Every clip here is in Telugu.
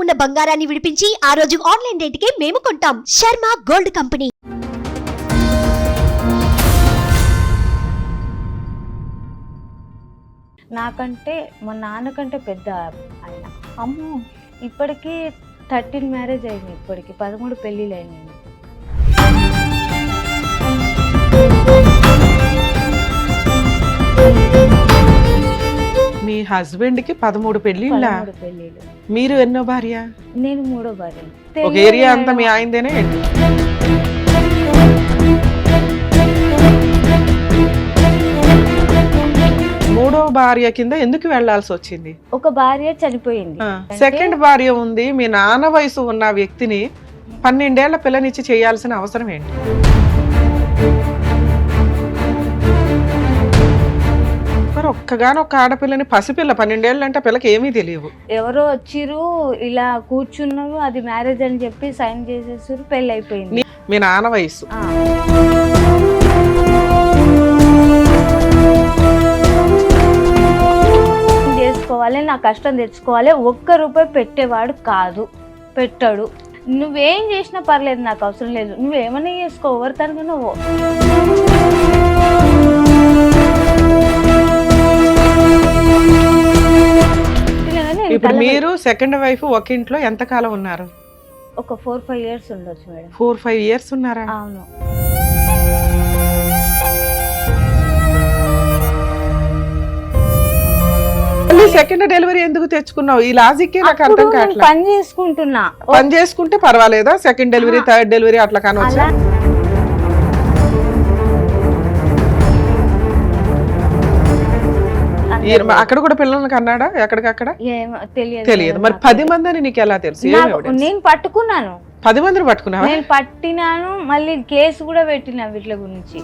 ఉన్న బంగారాన్ని విడిపించి ఆ రోజు ఆన్లైన్ రేటుకే మేము కొంటాం. Sharma gold company. నాకంటే మా నాన్నకంటే పెద్ద ఆయన. అమ్మో, ఇప్పటికీ 13 మ్యారేజ్ అయింది. ఇప్పటికి 13 పెళ్ళిళ్ళు అయినాయి. మీ హస్బెండ్ కి 13 పెళ్లిళ్ళ? పెళ్ళిళ్ళు. మీరు ఎన్నో భార్య? నేను 3వ భార్య. ఒక ఏరియా అంతా మీ ఆయనదేనే? మూడో భార్య కింద ఎందుకు వెళ్లాల్సి వచ్చింది? ఒక భార్య చనిపోయింది. సెకండ్ భార్య ఉంది. మీ నాన్న వయసు ఉన్న వ్యక్తిని 12 ఏళ్ల పిల్లనిచ్చి చేయాల్సిన అవసరం ఏంటి? మరి ఒక్కగానొక్క ఆడపిల్లని, పసిపిల్ల 12 ఏళ్ళు అంటే పిల్లకి ఏమీ తెలియవు. ఎవరో వచ్చిర్రు, ఇలా కూర్చున్నారు, అది మ్యారేజ్ అని చెప్పి సైన్ చేసేసారు, పెళ్ళి అయిపోయింది. మీ నాన్న వయసు చేసుకోవాలి, నా కష్టం తెచ్చుకోవాలి. ₹1 పెట్టేవాడు కాదు, పెట్టాడు. నువ్వేం చేసినా పర్లేదు, నాకు అవసరం లేదు, నువ్వేమన్నా చేసుకో, ఎవరి తనకు నువ్వు. ఇప్పుడు మీరు సెకండ్ వైఫ్ ఒక ఇంట్లో ఎంత కాలం ఉన్నారు? ఒక 4-5 years ఉండొచ్చు మేడం. 4-5 years ఉన్నారా? అవును. సెకండ్ డెలివరీ ఎందుకు తెచ్చుకున్నావు? ఈ లాజిక్ నాకు అర్థం కావట్లేదు. పని చేసుకుంటున్నా. పని చేసుకుంటే పర్వాలేదా? సెకండ్ డెలివరీ, థర్డ్ డెలివరీ అట్లా కానొచ్చా? అక్కడ కూడా పిల్లల్ని కన్నాడా? ఎక్కడికక్కడ తెలియదు. మరి 10 మంది అని నీకు ఎలా తెలుసు? నేను పట్టుకున్నాను. 10 మందిని పట్టుకున్నావా? నేను పట్టినాను, మళ్ళీ కేసు కూడా పెట్టినా వీటి గురించి.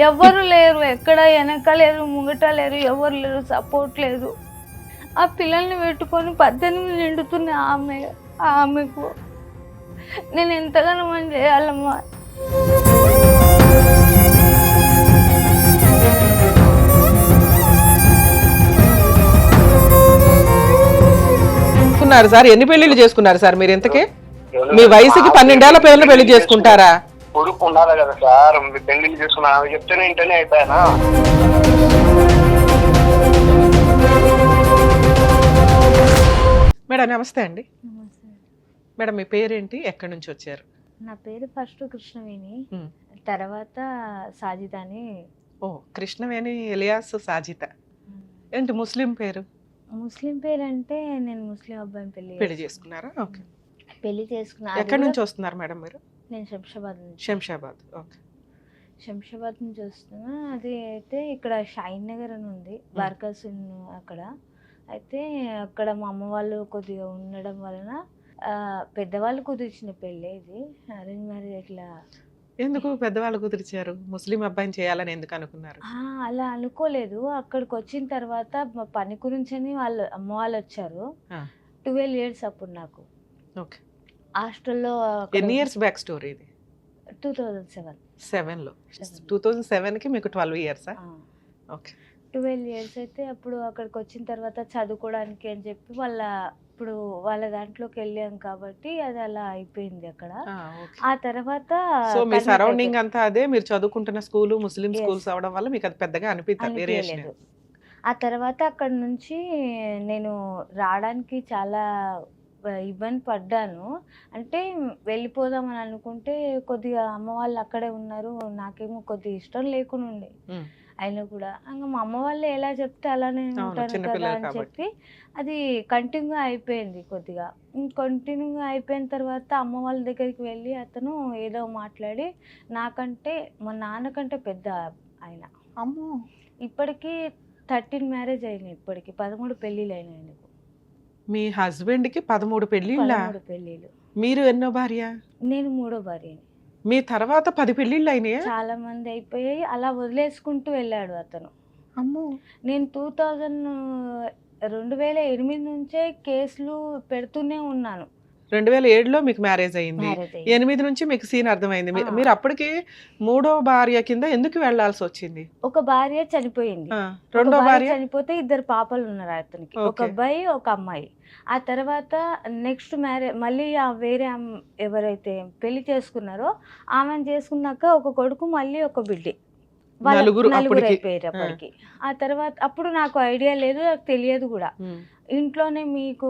ఎవరు లేరు, ఎక్కడ వెనక లేరు, ముంగట లేరు, ఎవరు లేరు, సపోర్ట్ లేదు. ఆ పిల్లల్ని పెట్టుకొని 18 నిండుతున్న ఆమెకు నేను ఎంతగానో మనం చేయాలమ్మా. సార్ ఎన్ని పెళ్లిళ్ళు చేసుకున్నారు సార్ మీరు? ఇంతకే మీ వయసుకి 12 ఏళ్ల పిల్లలు పెళ్లి చేసుకుంటారా? కొడుకు ఉండాలి కదా సార్, పెళ్లిళ్ళు చేసుకున్నా చెప్తేనే ఇంటనే అయిపోయానా? మేడం నమస్తే అండి. మేడం మీ పేరేంటి, ఎక్కడి నుంచి వచ్చారు? నా పేరు ఫస్ట్ కృష్ణవేణి, తర్వాత సాజిత అని. ఓ, కృష్ణవేణి ఎలియాస్ సాజిత. ఏంటి ముస్లిం పేరు? ముస్లిం పేరు అంటే నేను ముస్లిం అబ్బాయిని పెళ్లి చేసుకున్నారా? ఓకే, పెళ్లి చేసుకున్నా. ఎక్కడి నుంచి వస్తున్నారు మేడం మీరు? నేను శంషాబాద్ నుంచి. శంషాబాద్, ఓకే. శంషాబాద్ నుంచి వస్తున్నా. అది అయితే ఇక్కడ షాయిన్ నగర్ అని ఉంది, బార్కాస్ అక్కడ. అయితే అక్కడ మా అమ్మ వాళ్ళు కొద్దిగా ఉండడం వలన పెద్దవాళ్ళు కుదిర్చిన పెళ్ళి ఇది, అరేంజ్ మ్యారేజ్. ఇట్లా ఎందుకు పెద్దవాళ్ళు కుదిర్చారు? ముస్లిం అబ్బాయిని చేయాలని ఎందుకు అనుకున్నారు? అలా అనుకోలేదు. అక్కడికి వచ్చిన తర్వాత మా పని గురించి అమ్మ వాళ్ళు వచ్చారు. 12 years అప్పుడు నాకు. ఓకే. హాస్టల్లో. ఎన్ని ఇయర్స్ బ్యాక్ స్టోరీ ఇది? 2007లో. 2007కి మీకు 12 years? ఓకే. 12 years అయితే అప్పుడు అక్కడికి వచ్చిన తర్వాత చదువుకోవడానికి అని చెప్పి ఇప్పుడు వాళ్ళ దాంట్లోకి వెళ్ళాం కాబట్టి అది అలా అయిపోయింది అక్కడ. ఆ తర్వాత మీ సరౌండింగ్ అంతా అదే, మీరు చదువుకుంటున్న స్కూల్ ముస్లిం స్కూల్స్ అవడం వల్ల మీకు అది పెద్దగా అనిపించలేదు. ఆ తర్వాత అక్కడ నుంచి నేను రావడానికి చాలా ఇబ్బంది పడ్డాను. అంటే వెళ్ళిపోదామని అనుకుంటే కొద్దిగా అమ్మ వాళ్ళు అక్కడే ఉన్నారు, నాకేమో కొద్దిగా ఇష్టం లేకుండా ఉండే. అయినా కూడా ఇంకా మా అమ్మ వాళ్ళు ఎలా చెప్తే అలానే ఉంటాను కదా అని చెప్పి అది కంటిన్యూ అయిపోయింది. కొద్దిగా కంటిన్యూగా అయిపోయిన తర్వాత అమ్మ వాళ్ళ దగ్గరికి వెళ్ళి అతను ఏదో మాట్లాడి నాకంటే మా నాన్నకంటే పెద్ద ఆయన. అమ్మో, ఇప్పటికీ 13 మ్యారేజ్ అయినాయి. ఇప్పటికి 13 పెళ్ళిళ్ళు అయినాయి. మీ హస్బెండ్ కి 13 పెళ్ళిళ్ళు. మీరు ఎన్నో భార్య? నేను 3వ భార్య. మీ తర్వాత 10 పెళ్ళిళ్ళు అయినాయి? చాలా మంది అయిపోయాయి. అలా వదిలేసుకుంటూ వెళ్ళాడు అతను. అమ్మో. నేను 2008 నుంచే కేసులు పెడుతూనే ఉన్నాను. 2007లో మీకు మ్యారేజ్ అయింది. మ్యారేజ్ 8 నుంచి మీకు సీన్ అర్థమైంది. ఆ. మీరు అప్పటికి మూడో భార్య కింద ఎందుకు వెళ్లాల్సి వచ్చింది? ఒక భార్య చనిపోయింది. ఆ, ఒక రెండో భార్య చనిపోతే 2 పాపలు ఉన్నారు అతనికి. ఒక ఓకే. అబ్బాయి ఒక అమ్మాయి. ఆ తర్వాత నెక్స్ట్ మళ్ళీ వేరే ఎవరైతే పెళ్లి చేసుకున్నారో ఆమెను చేసుకున్నాక ఒక కొడుకు మళ్ళీ ఒక బిడ్డ. నలుగురు నలుగురు అప్పటికి. అయిపోయారు అప్పటికి. ఆ తర్వాత అప్పుడు నాకు ఐడియా లేదు, నాకు తెలియదు కూడా. ఉమ్. ఇంట్లోనే మీకు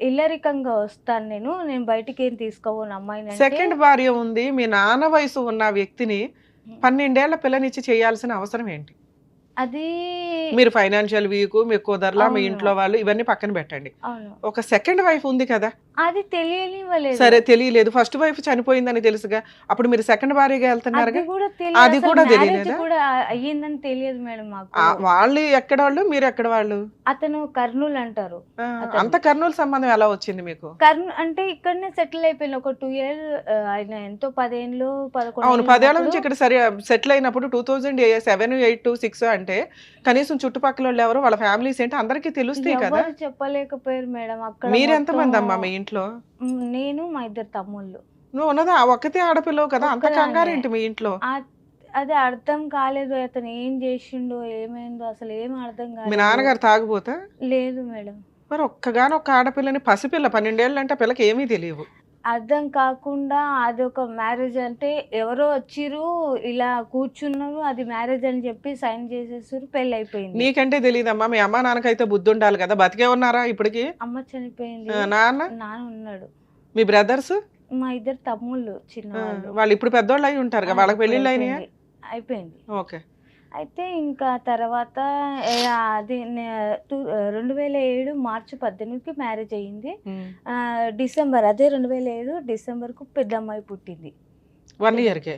ఇల్లరికంగా వస్తాను నేను బయటికి ఏం తీసుకోను అమ్మాయిని అంటే సెకండ్ భార్య ఉంది, మీ నాన్న వయసు ఉన్న వ్యక్తిని 12 ఏళ్ల పిల్లనిచ్చి చేయాల్సిన అవసరం ఏంటి? అది మీరు ఫైనాన్షియల్ వీక్, మీకు కుదరలా, మీ అవును. ఇంట్లో వాళ్ళు ఇవన్నీ పక్కన పెట్టండి. అవును, ఒక సెకండ్ వైఫ్ ఉంది కదా. అది తెలియనివ్వలేదు. సరే తెలియలేదు, ఫస్ట్ వైఫ్ చనిపోయిందని తెలుసుగా, అప్పుడు మీరు సెకండ్ భార్యగా వెళ్తున్నారుగా. అది కూడా అది తెలియదు, కూడా అసలు మ్యారేజ్ తెలియలేదా? కూడా అయ్యిందని తెలియదు మేడం మాకు. వాళ్ళు ఎక్కడ వాళ్ళు, మీరు ఎక్కడ వాళ్ళు? అతను కర్నూలు అంటారు. అతను. అంత కర్నూలు సంబంధం ఎలా వచ్చింది మీకు? కర్నూలు అంటే ఇక్కడనే సెటిల్ అయిపోయింది. ఒక 2 years ఆయన ఎంతో 10 ఏళ్ళు 11 అవును, ఏళ్ళు 10 ఏళ్ల ఉన్నప్పుడు నుంచి ఇక్కడ సరే సెటిల్ అయినప్పుడు 2007, 8, 6 అంటే కనీసం చుట్టుపక్కల వాళ్ళు ఎవరు, వాళ్ళ ఫ్యామిలీస్ ఏంటి అందరికీ తెలుస్తాయి కదా. ఎవరు చెప్పలేకపోయారు మేడం. అక్కడ మీరు ఎంతమంది మొత్తం అమ్మా మీ ఇంట్లో? నేను మా 2 తమ్ముళ్ళు. నువ్వు ఉన్నదా ఒక్కతే ఆడపిల్లవు కదా, అంత ఒక్కదాన్నే. కంగారేంటి మీ ఇంట్లో? అది అర్థం కాలేదు, అతను ఏం చేసిండో ఏమైందో అసలు ఏం అర్థం మీ కాలేదు. నాన్నగారు తాగుపోతా? లేదు మేడం. మరి ఒక్కగానొక్క ఆడపిల్లని, పసిపిల్ల 12 ఏళ్ళు అంటే పిల్లకి ఏమీ తెలియవు. అర్థం కాకుండా అదొక మ్యారేజ్ అంటే ఎవరో వచ్చిర్రు ఇలా కూర్చున్నారు, అది మ్యారేజ్ అని చెప్పి సైన్ చేసేసారు, పెళ్ళి అయిపోయింది. నీకంటే తెలియదమ్మా, మీ అమ్మ నాన్నకైతే బుద్ధి ఉండాలి కదా, బతికే ఉన్నారా ఇప్పటికి? అమ్మ చనిపోయింది, నాన్న, నాన్న ఉన్నాడు. మీ బ్రదర్స్? మా 2 తమ్ముళ్ళు చిన్నవాళ్ళు. వాళ్ళు ఇప్పుడు పెద్దోళ్ళు అయి ఉంటారు కదా, వాళ్ళకి పెళ్ళిళ్ళు అయినాయా? అయిపోయింది. ఓకే. అయితే ఇంకా తర్వాత అది 2007 మార్చి 18కి మ్యారేజ్ అయ్యింది. డిసెంబర్ అదే 2007 డిసెంబర్కు పెద్ద అమ్మాయి పుట్టింది. 1 yearకే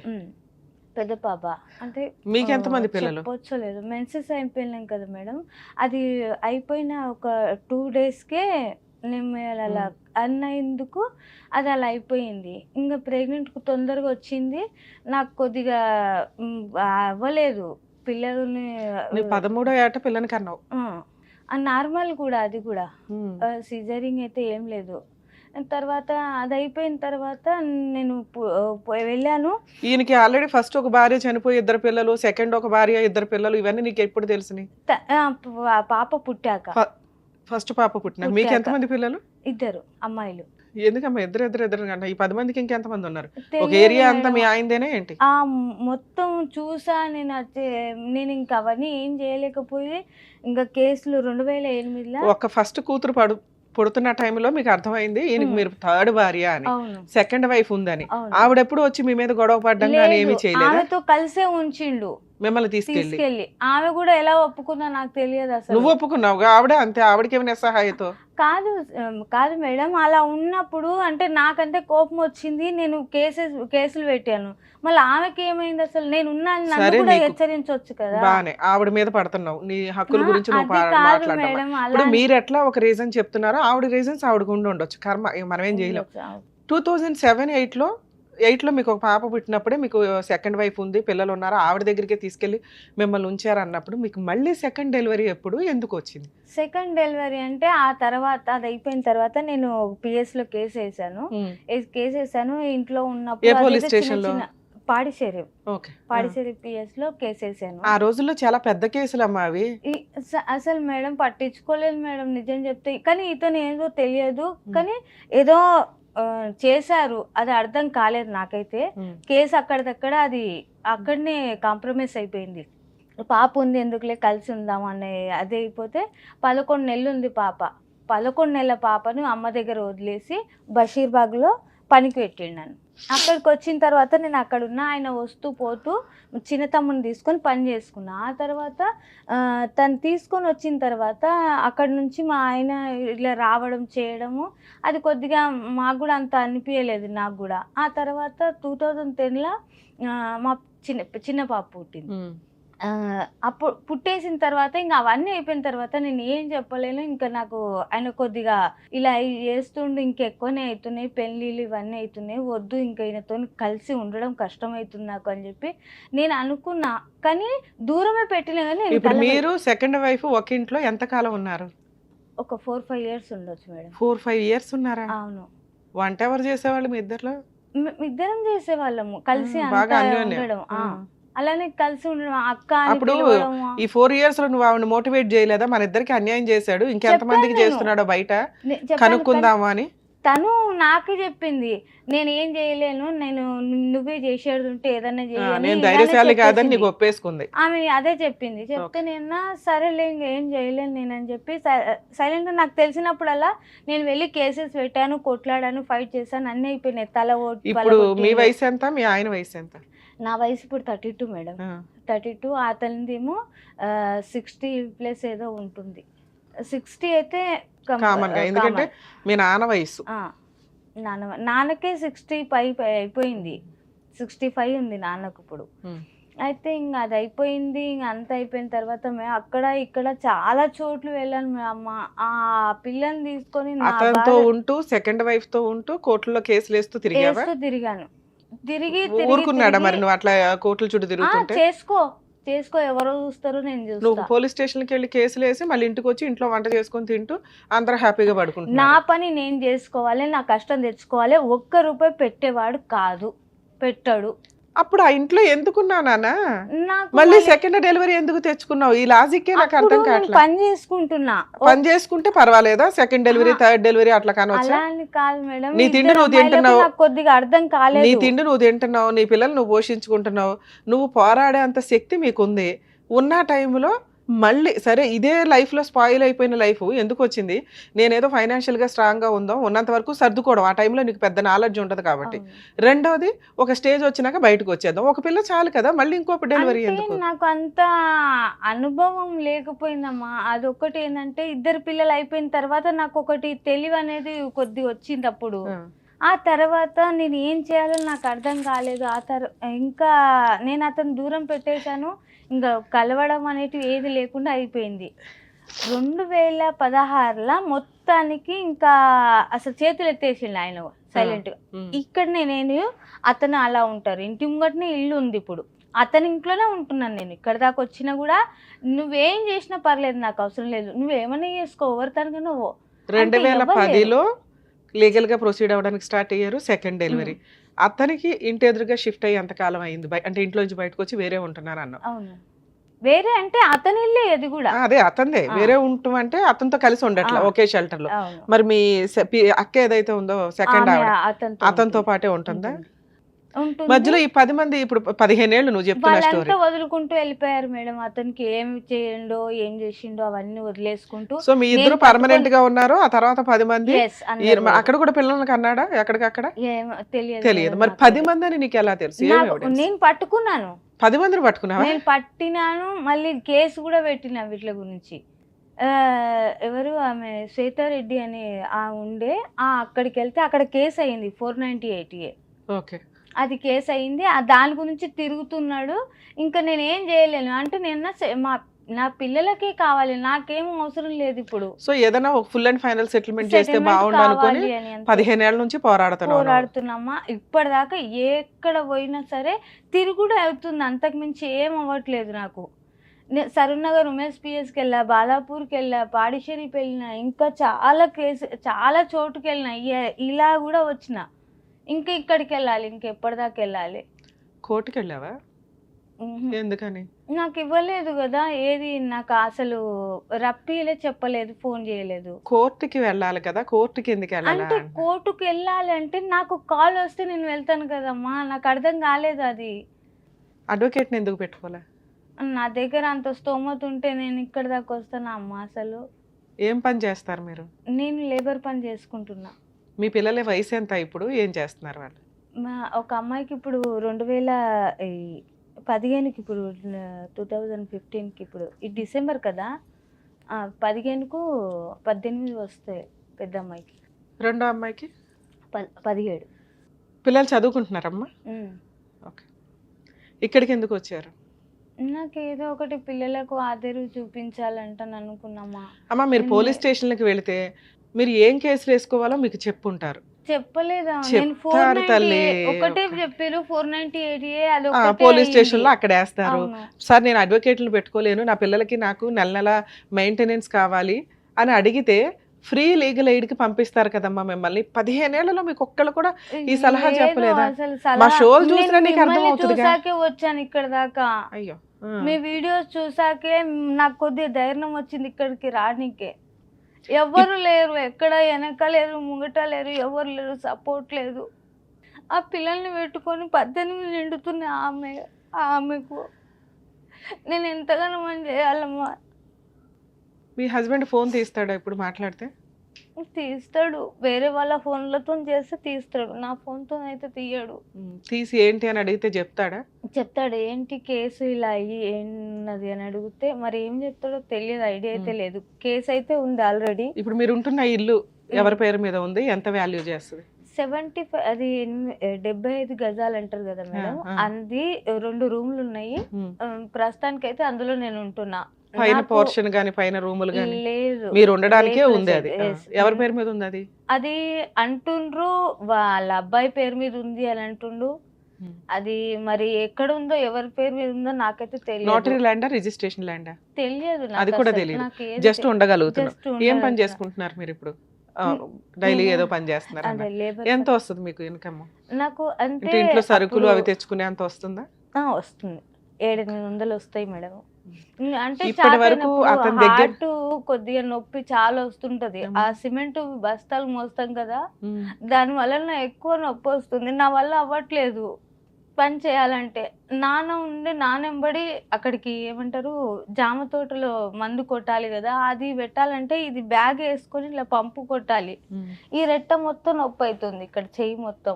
పెద్ద పాప. అంటే మీకు ఎంతమంది పిల్లలు? చెప్పొచ్చలేదు, మెన్సెస్ అయిపోయినాం కదా మేడం. అది అయిపోయిన ఒక 2 daysకే నేను అలా అన్నందుకు అది అలా అయిపోయింది. ఇంకా ప్రెగ్నెంట్ తొందరగా వచ్చింది, నాకు కొద్దిగా అవ్వలేదు పిల్లల్ని. 13వ ఏట పిల్లని కన్నావు. నార్మల్ కూడా, అది కూడా సిజరింగ్ అయితే ఏం లేదు. తర్వాత అది అయిపోయిన తర్వాత నేను వెళ్ళాను. ఈయనకి ఆల్రెడీ ఫస్ట్ ఒక భార్య చనిపోయి 2 పిల్లలు, సెకండ్ ఒక భార్య 2 పిల్లలు, ఇవన్నీ నీకు ఎప్పుడు తెలిసినాయి? పాప పుట్టాక. ఫస్ట్ పాప పుట్టినాక మీకు ఎంతమంది పిల్లలు? 2 అమ్మాయిలు. ఎందుకమ్మా ఇద్దరు కన్నా ఈ 10 మందికి ఇంకెంతమంది ఉన్నారు? ఒక తెలియదు ఏరియా అంతా మేడం. మీ ఆయనదేనా ఏంటి? మొత్తం చూసా నేను. నేను ఇంకా అవన్నీ ఏం చేయలేకపోయి ఇంకా కేసులు 2008లో ఒక ఫస్ట్ కూతురు పుడుతున్న టైంలో మీకు అర్థమైంది ఈయనకి మీరు థర్డ్ భార్య అని, అవును సెకండ్ వైఫ్ ఉందని. అవును. ఆవిడెప్పుడు వచ్చి మీ మీద గొడవ పడ్డం కానీ ఏమీ లేదు, చేయలేదా? ఆమెతో కలిసే ఉంచిండు మిమ్మల్ని తీసుకెళ్ళి. ఆమె కూడా ఎలా ఒప్పుకుందా నాకు తెలియదు అసలు. నువ్వు ఒప్పుకున్నావు, ఆవిడ అంతే, ఆవిడకి ఏమైనా నిస్సహాయతో? కాదు మేడం, అలా ఉన్నప్పుడు అంటే నాకంటే కోపం వచ్చింది, నేను కేసులు పెట్టాను. మళ్ళీ ఆమెకి ఏమైంది అసలు? నేను ఉన్నాను, నన్ను సరే, కూడా నీకు హెచ్చరించవచ్చు కదా. బానే ఆవిడ మీద పడుతున్నావు, నీ హక్కుల గురించి నువ్వు అది కాదు మాట్లాడడం. మేడం, ఇప్పుడు అలా మీరు ఎట్లా ఒక రీజన్ చెప్తున్నారో ఆవిడ రీజన్స్ ఆవిడకు ఉండి ఉండొచ్చు, కర్మ, మనం ఏం చేయలేం. 2007, 8లో మీకు ఒక పాప పుట్టినప్పుడే మీకు సెకండ్ వైఫ్ ఉంది, పిల్లలు ఉన్నారు, ఆవిడ దగ్గరికి తీసుకెళ్లి మిమ్మల్ని ఉంచారు అన్నప్పుడు మీకు మళ్ళీ సెకండ్ డెలివరీ ఎప్పుడు ఎందుకు వచ్చింది? సెకండ్ డెలివరీ అంటే ఆ తర్వాత అది అయిపోయిన తర్వాత నేను PS లో కేసు వేసాను. ఇంట్లో ఏ ఉన్నప్పుడు పోలీస్ అదేదో స్టేషన్ లో? పాడిచేరి ఓకే. PS లో కేసు వేసాను. ఆ రోజుల్లో చాలా పెద్ద కేసులు అమ్మా అవి. అసలు మేడం పట్టించుకోలేదు మేడం, నిజం చెప్తే. కానీ ఇతను ఏదో తెలియదు, కానీ ఏదో చేశారు, అది అర్థం కాలేదు నాకైతే. కేసు అక్కడిదక్కడ అది అక్కడనే కాంప్రమైజ్ అయిపోయింది. పాప ఉంది ఎందుకులే కలిసి ఉందాం అనే అది అయిపోతే 11 నెలలు ఉంది పాప. 11 నెలల పాపను అమ్మ దగ్గర వదిలేసి బషీర్బాగ్లో పనికి పెట్టిండు నన్ను. అక్కడికి వచ్చిన తర్వాత నేను అక్కడ ఉన్న ఆయన వస్తూ పోతూ చిన్న తమ్ముని తీసుకొని పని చేసుకున్నా. ఆ తర్వాత తను తీసుకొని వచ్చిన తర్వాత అక్కడ నుంచి మా ఆయన ఇట్లా రావడం చేయడము అది కొద్దిగా మాకు కూడా అంత అనిపించలేదు నాకు కూడా. ఆ తర్వాత 2010లో మా చిన్న పాప పుట్టింది. అప్పుడు పుట్టేసిన తర్వాత ఇంకా అవన్నీ అయిపోయిన తర్వాత నేను ఏం చెప్పలేను. ఇంకా నాకు ఆయన కొద్దిగా ఇలా చేస్తుండే, ఇంకెక్కువనే అవుతున్నాయి పెళ్ళిళ్ళు, ఇవన్నీ అవుతున్నాయి, వద్దు ఇంకా ఈయనతో కలిసి ఉండడం కష్టం అవుతుంది నాకు అని చెప్పి నేను అనుకున్నా. కానీ దూరమే పెట్టినా కానీ ఇప్పుడు మీరు సెకండ్ వైఫ్ ఒక ఇంట్లో ఎంత కాలం ఉన్నారు? ఒక 4-5 years ఉండొచ్చు మేడం. 4-5 years ఉన్నారా? అవును. వంట ఎవరు చేసేవాళ్ళు మీ ఇద్దరిలో? ఇద్దరం చేసేవాళ్ళము కలిసి బాగా అంతా అన్యోన్యం. ఉండడం. అలానే కలిసి ఉండడం, అక్క అని అప్పుడు పిలవడము. ఈ 4 years లో నువ్వు ఆవిడ మోటివేట్ చేయలేదా, మన ఇద్దరికి అన్యాయం చేశాడు, ఇంకెంతమందికి చెప్పాను చేస్తున్నాడో బయట చెప్పాను. కనుక్కుందాము అని? తను నాకే చెప్పింది, నేను ఏం చేయలేను, నేను నువ్వే చేసేది ఉంటే ఏదన్నా చేయని నేను ఇలానే ధైర్యశాలి కాదని చెప్పేసింది. నీకు ఒప్పేసుకుంది. ఆమె అదే చెప్పింది. చెప్తే నేను సరేలే ఇంక ఏం చేయలేను నేను అని చెప్పి సైలెంట్. నాకు తెలిసినప్పుడల్లా నేను వెళ్ళి కేసెస్ పెట్టాను, కొట్లాడాను, ఫైట్ చేశాను, అన్నీ అయిపోయినాయి. ఇప్పుడు మీ వయసు ఎంత, మీ ఆయన వయసు ఎంత? నా వయసు ఇప్పుడు 32 మేడం. 32. అతనిదేమో 60+ ఏదో ఉంటుంది. 60 అయితే కామన్ గా, ఎందుకంటే మీ నాన్న వయసు. నాన్నకే 60 పై అయిపోయింది. 65 ఉంది నాన్నకు ఇప్పుడు. అయితే ఇంకా అది అయిపోయింది. ఇంక అంత అయిపోయిన తర్వాత మేము అక్కడ ఇక్కడ చాలా చోట్లు వెళ్ళాను. అమ్మ ఆ పిల్లని తీసుకొని అతనితో ఉంటూ సెకండ్ వైఫ్ తో ఉంటూ కోర్టులో కేసులు వేస్తూ తిరిగావా? తిరిగాను. తిరిగి ఊరుకున్నాడా మరి నువ్వు అట్లా కోర్టుల చుట్టూ తిరుగుతుంటే? చేసుకో ఎవరో చూస్తారు, నేను నువ్వు చూస్తా. పోలీస్ స్టేషన్ కి వెళ్ళి కేసులు వేసి మళ్ళీ ఇంటికి వచ్చి ఇంట్లో వంట చేసుకొని తింటూ అందరూ హ్యాపీగా నా పడుకుంటున్నారు. పని నేను చేసుకోవాలి, నా కష్టం తెచ్చుకోవాలి. ₹1 పెట్టేవాడు కాదు, పెట్టాడు. అప్పుడు ఆ ఇంట్లో ఎందుకున్నావు నాన్న? నాకు మళ్ళీ సెకండ్ డెలివరీ ఎందుకు తెచ్చుకున్నావు? ఈ లాజిక్కే నాకు అప్పుడు అర్థం నేను కావట్లేదు. పని చేసుకుంటున్నా. పని చేసుకుంటే పర్వాలేదా? సెకండ్ డెలివరీ, థర్డ్ డెలివరీ అట్లా కానొచ్చా? అలా అని కాదు మేడం, నీ తిండి నువ్వు తింటున్నావు, నాకు కొద్దిగా అర్థం నీ కాలేదు. తిండి నువ్వు తింటున్నావు, నీ పిల్లలు నువ్వు పోషించుకుంటున్నావు, నువ్వు పోరాడే అంత శక్తి మీకుంది. ఉన్న టైంలో మళ్ళీ సరే ఇదే లైఫ్ లో స్పాయిల్ అయిపోయిన లైఫ్ ఎందుకు వచ్చింది? నేనేదో ఫైనాన్షియల్ గా స్ట్రాంగ్ గా ఉందో ఉన్నంత వరకు సర్దుకోవడం, ఆ టైంలో నీకు పెద్ద నాలెడ్జ్ ఉంటది కాబట్టి. రెండోది ఒక స్టేజ్ వచ్చినాక బయటకు వచ్చేద్దాం, ఒక పిల్ల చాలు కదా, మళ్ళీ ఇంకో డెలివరీ అంటే ఎందుకు? నాకు అంత అనుభవం లేకపోయిందమ్మా. అదొకటి ఏంటంటే, 2 పిల్లలు అయిపోయిన తర్వాత నాకు ఒకటి తెలివి అనేది కొద్ది వచ్చింది అప్పుడు. ఆ తర్వాత నేను ఏం చేయాలో నాకు అర్థం కాలేదు. ఇంకా నేను అతను దూరం పెట్టేశాను. ఇంకా కలవడం అనేటివి ఏది లేకుండా అయిపోయింది. 2016 మొత్తానికి ఇంకా అసలు చేతులు ఎత్తేసిండు ఆయన సైలెంట్గా. ఇక్కడ నేను అతను అలా ఉంటారు, ఇంటి ముంగటనే ఇల్లు ఉంది. ఇప్పుడు అతని ఇంట్లోనే ఉంటున్నాను నేను. ఇక్కడ దాకా వచ్చినా కూడా నువ్వేం చేసినా పర్లేదు, నాకు అవసరం లేదు, నువ్వేమన్నా చేసుకో, ఎవరి తనగా నువ్వు. 2010లో లీగల్ గా ప్రొసీడ్ అవ్వడానికి స్టార్ట్ అయ్యారు. సెకండ్ డెలివరీ అతనికి ఇంటి ఎదురుగా షిఫ్ట్ అయ్యి ఎంతకాలం అయింది? అంటే ఇంట్లో నుంచి బయటకు వచ్చి వేరే ఉంటున్నారు అన్నావు. అవును, వేరే అంటే అతని ఇల్లే అది కూడా. అదే అతందే, వేరే ఉంటాం అంటే అతనితో కలిసి ఉండట్లా ఒకే షెల్టర్ లో. అవును. మరి మీ అక్క ఏదైతే ఉందో సెకండ్ ఆవిడ అతనితో పాటే ఉంటుందా? ఉంటుంది. మధ్యలో ఈ 10 మంది ఇప్పుడు 15 ఏళ్ళు నువ్వు చెప్తున్న స్టోరీ, వాళ్ళంతా వదులుకుంటూ వెళ్ళిపోయారు మేడం. అతనికి ఏం చేయండో ఏం చేసిండో అవన్నీ వదిలేసుకుంటూ. సో మీ ఇద్దరు పర్మనెంట్ గా ఉన్నారు. ఆ తర్వాత 10 మంది అక్కడ కూడా పిల్లలకి అన్నాడా? ఎక్కడికక్కడ తెలియదు. మరి 10 మంది అని నీకు ఎలా తెలుసు? నేను పట్టుకున్నాను, 10 మందిని పట్టుకున్నావా? నేను పట్టినాను. మళ్ళీ కేసు కూడా పెట్టినా వీటి గురించి. ఎవరు ఆమె శ్వేతారెడ్డి అని ఉండే, అక్కడికి వెళ్తే అక్కడ కేసు అయింది 498A. ఓకే, అది కేసు అయింది. దాని గురించి తిరుగుతున్నాడు. ఇంకా నేను ఏం చేయలేను అంటే, నా పిల్లలకే కావాలి, నాకేం అవసరం లేదు ఇప్పుడు. సో ఏదైనా ఒక ఫుల్ అండ్ ఫైనల్ సెటిల్మెంట్ చేస్తే బాగుండు అనుకుని 15 ఏళ్ల నుంచి పోరాడుతున్నామా. ఇప్పటిదాకా ఎక్కడ పోయినా సరే తిరుగుడు అవుతుంది, అంతకు మించి ఏం అవ్వట్లేదు నాకు. సరూర్నగర్ ఉమేష్ పిఎస్కి వెళ్ళా, బాలాపూర్కి వెళ్ళా, పాడిషేరికి వెళ్ళినా, ఇంకా చాలా చోటుకి వెళ్ళినా. ఇలా కూడా వచ్చిన, ఇంకా ఇక్కడికి వెళ్ళాలి, ఇంకెప్పటిదాకా వెళ్ళాలి. కోర్టుకి వెళ్ళావా? ఎందుకని? నాకు ఇవ్వలేదు కదా ఏది, నాకు అసలు రప్పిలే, చెప్పలేదు, ఫోన్ చేయలేదు. కోర్టుకి వెళ్ళాలి కదా, కోర్టుకి ఎందుకు వెళ్ళాలి? అంటే కోర్టుకి వెళ్ళాలి అంటే నాకు కాల్ వస్తే నేను వెళ్తాను కదమ్మా, నాకు అర్థం కాలేదు అది. అడ్వకేట్ని ఎందుకు పెట్టుకోలే? నా దగ్గర అంత స్తోమత ఉంటే నేను ఇక్కడ దాకా వస్తానా అమ్మా? అసలు ఏం పని చేస్తారు మీరు? నేను లేబర్ పని చేసుకుంటున్నా. మీ పిల్లల వయసు ఎంత ఇప్పుడు? ఏం చేస్తున్నారు వాళ్ళు? ఒక అమ్మాయికి ఇప్పుడు 2015కి, ఇప్పుడు 2015కి, ఇప్పుడు ఈ డిసెంబర్ కదా, 15కు 18 వస్తాయి పెద్ద అమ్మాయికి. రెండో అమ్మాయికి 17. పిల్లలు చదువుకుంటున్నారమ్మా? ఓకే. ఇక్కడికి ఎందుకు వచ్చారు? నాకు ఏదో ఒకటి పిల్లలకు ఆదరు చూపించాలంటాను అనుకున్నామా. అమ్మా మీరు పోలీస్ స్టేషన్లకు వెళితే మీరు ఏం కేసులు వేసుకోవాలో మీకు చెప్పుంటారు. చెప్పలేదా? చెప్తారు తల్లి, ఒకటే చెప్పారు 498A. అది పోలీస్ స్టేషన్ లో అక్కడ వేస్తారు. సార్ నేను అడ్వకేట్లు పెట్టుకోలేను, నా పిల్లలకి నాకు నెల నెల మెయింటెనెన్స్ కావాలి అని అడిగితే ఫ్రీ లీగల్ ఎయిడ్ కి పంపిస్తారు కదమ్మా మిమ్మల్ని. 15 ఏళ్లలో మీకు ఒక్కళ్ళు కూడా ఈ సలహా లేదు, చెప్పలేదా? అసలు మా సలహా షోలు చూసినా నేను నీకు అర్థం మిమ్మల్ని అవుతుందిగా. చూసాకే వచ్చాను ఇక్కడ దాకా. అయ్యో మీ వీడియోస్ చూసాకే నాకు కొద్దిగా ధైర్యం వచ్చింది ఇక్కడికి రానికే. ఎవ్వరు లేరు, ఎక్కడ వెనక లేరు, ముంగట లేరు, ఎవరు లేరు, సపోర్ట్ లేదు. ఆ పిల్లల్ని పెట్టుకొని 18 నిండుతున్నాయి ఆమెకు. నేను ఎంతగానో మనం చేయాలమ్మా. మీ హస్బెండ్ ఫోన్ తీస్తాడా ఇప్పుడు మాట్లాడితే? తీస్తాడు, వేరే వాళ్ళ ఫోన్లతో చేస్తే తీస్తాడు, నా ఫోన్తో అయితే తీయడు. తీసి ఏంటి అని అడిగితే చెప్తాడా? చెప్తాడు, ఏంటి కేసు ఇలా అయ్యి ఏన్నది అని అడిగితే మరి ఏం చెప్తాడో తెలియదు, ఐడియా అయితే లేదు. కేసు అయితే ఉంది ఆల్రెడీ. ఇప్పుడు మీరు ఉంటున్న ఇల్లు ఎవరి పేరు మీద ఉంది? ఎంత వాల్యూ చేస్తుంది? 75, అది 75 గజాలు అంటారు కదా మేడం. అది 2 రూమ్లు ఉన్నాయి. ప్రస్తుతానికి అయితే అందులో నేను ఉంటున్నా. పైన పోర్షన్ గాని పైన రూములు గాని లేదు, మీరు ఉండడానికే లేదు ఉంది. అది yes. ఎవరి పేరు మీద ఉంది? అది అది అంటుండ్రు వాళ్ళ అబ్బాయి పేరు మీద ఉంది అని అంటుండు. అది మరి ఎక్కడ ఉందో ఎవరి పేరు మీద ఉందో నాకైతే తెలియదు. నోటరీ ల్యాండా, రిజిస్ట్రేషన్ ల్యాండా తెలియదు, అది కూడా తెలియదు. జస్ట్ ఉండగలుగుతున్నారు. ఏం పని చేసుకుంటున్నారు మీరు ఇప్పుడు? డైలీ ఏదో పని చేస్తున్నారు. ఎంత వస్తుంది మీకు ఇన్కమ్? నాకు అంటే ఇంట్లో సరుకులు అవి తెచ్చుకునే అంత వస్తుందా? వస్తుంది, 700-800 వస్తాయి మేడం. అంటే ఇప్పటి వరకు అతని దగ్గర హార్ట్ కొద్దిగా నొప్పి చాలా వస్తుంటది. ఆ సిమెంట్ బస్తాలు మోస్తాం కదా, దాని వల్ల ఎక్కువ నొప్పి వస్తుంది. నా వల్ల అవ్వట్లేదు పని చేయాలంటే. నానెంబడి అక్కడికి ఏమంటారు జామ తోటలో మందు కొట్టాలి కదా, అది పెట్టాలంటే ఇది బ్యాగ్ వేసుకొని ఇలా పంపు కొట్టాలి. ఈ రెట్ట మొత్తం నొప్పి అవుతుంది, ఇక్కడ చెయ్యి మొత్తం.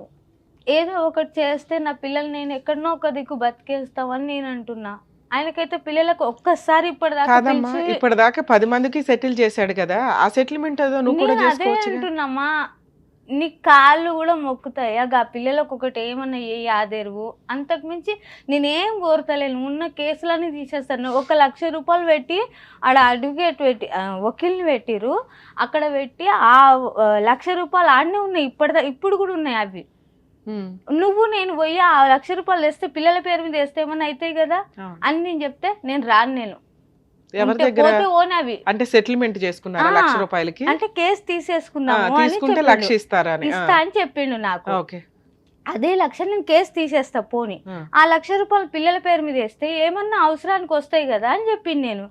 ఏదో ఒకటి చేస్తే నా పిల్లలు నేను ఎక్కడనో ఒక దిక్కు బతికేస్తామని నేను అంటున్నా. ఆయనకైతే పిల్లలకు ఒక్కసారి ఇప్పటిదాకా 10 మందికి సెటిల్ చేశాడు కదా, ఆ సెటిల్మెంట్ ఏదో నువ్వు కూడా అదే చేసుకోవచ్చు. అంటున్నామా, నీ కాళ్ళు కూడా మొక్కుతాయి. ఆ పిల్లలకు ఒకటి ఏమన్నా ఏ ఆదేరువు. అంతకు మించి నేనేం కోరతలేను. ఉన్న కేసులన్నీ తీసేస్తాను. 1 లక్ష రూపాయలు పెట్టి ఆడ అడ్వకేట్ పెట్టి వకీల్ని పెట్టిరు, అక్కడ పెట్టి ఆ 1 లక్ష రూపాయలు ఆడనే ఉన్నాయి. ఇప్పుడు కూడా ఉన్నాయి అవి. నేను పోయి ఆ 1 లక్ష రూపాయలు వేస్తే పిల్లల పేరు మీద వేస్తే ఏమన్నా అవుతాయి కదా అని నేను చెప్తే నేను రాను. నేను ఎవరి దగ్గర అంటే సెటిల్మెంట్ చేసుకున్నారా 1 లక్ష రూపాయలకి? అంటే కేసు తీసేసుకున్నాము, తీసుకుంటే 1 లక్ష ఇస్తా అని చెప్పిండు నాకు. అదే 1 లక్ష నేను కేసు తీసేస్తా పోని, ఆ 1 లక్ష రూపాయలు పిల్లల పేరు మీద వేస్తే ఏమన్నా అవసరానికి వస్తాయి కదా అని చెప్పింది. నేను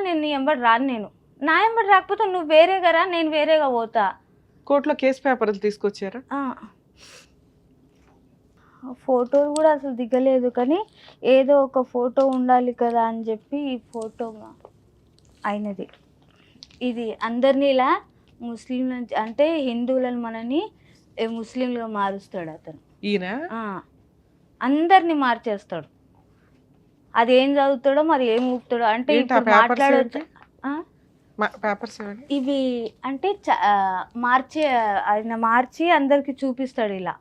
నేను నీ ఎంబడి రాను. నేను నా ఎంబడి రాకపోతే నువ్వు వేరేగా రా, నేను వేరేగా పోతా. కోర్టులో కేసు పేపర్లు తీసుకొచ్చారా? ఫోటోలు కూడా అసలు దిగలేదు, కానీ ఏదో ఒక ఫోటో ఉండాలి కదా అని చెప్పి ఈ ఫోటో అయినది. ఇది అందరినీ ఇలా ముస్లింల అంటే హిందువులను మనని ముస్లింలుగా మారుస్తాడు అతను. ఈయన అందరినీ మార్చేస్తాడు. అది ఏం చదువుతాడో మరి ఏం ఊపుతాడో. అంటే ఇప్పుడు మాట్లాడచ్చు ఇవి అంటే ఆయన మార్చి అందరికి చూపిస్తాడు ఇలా.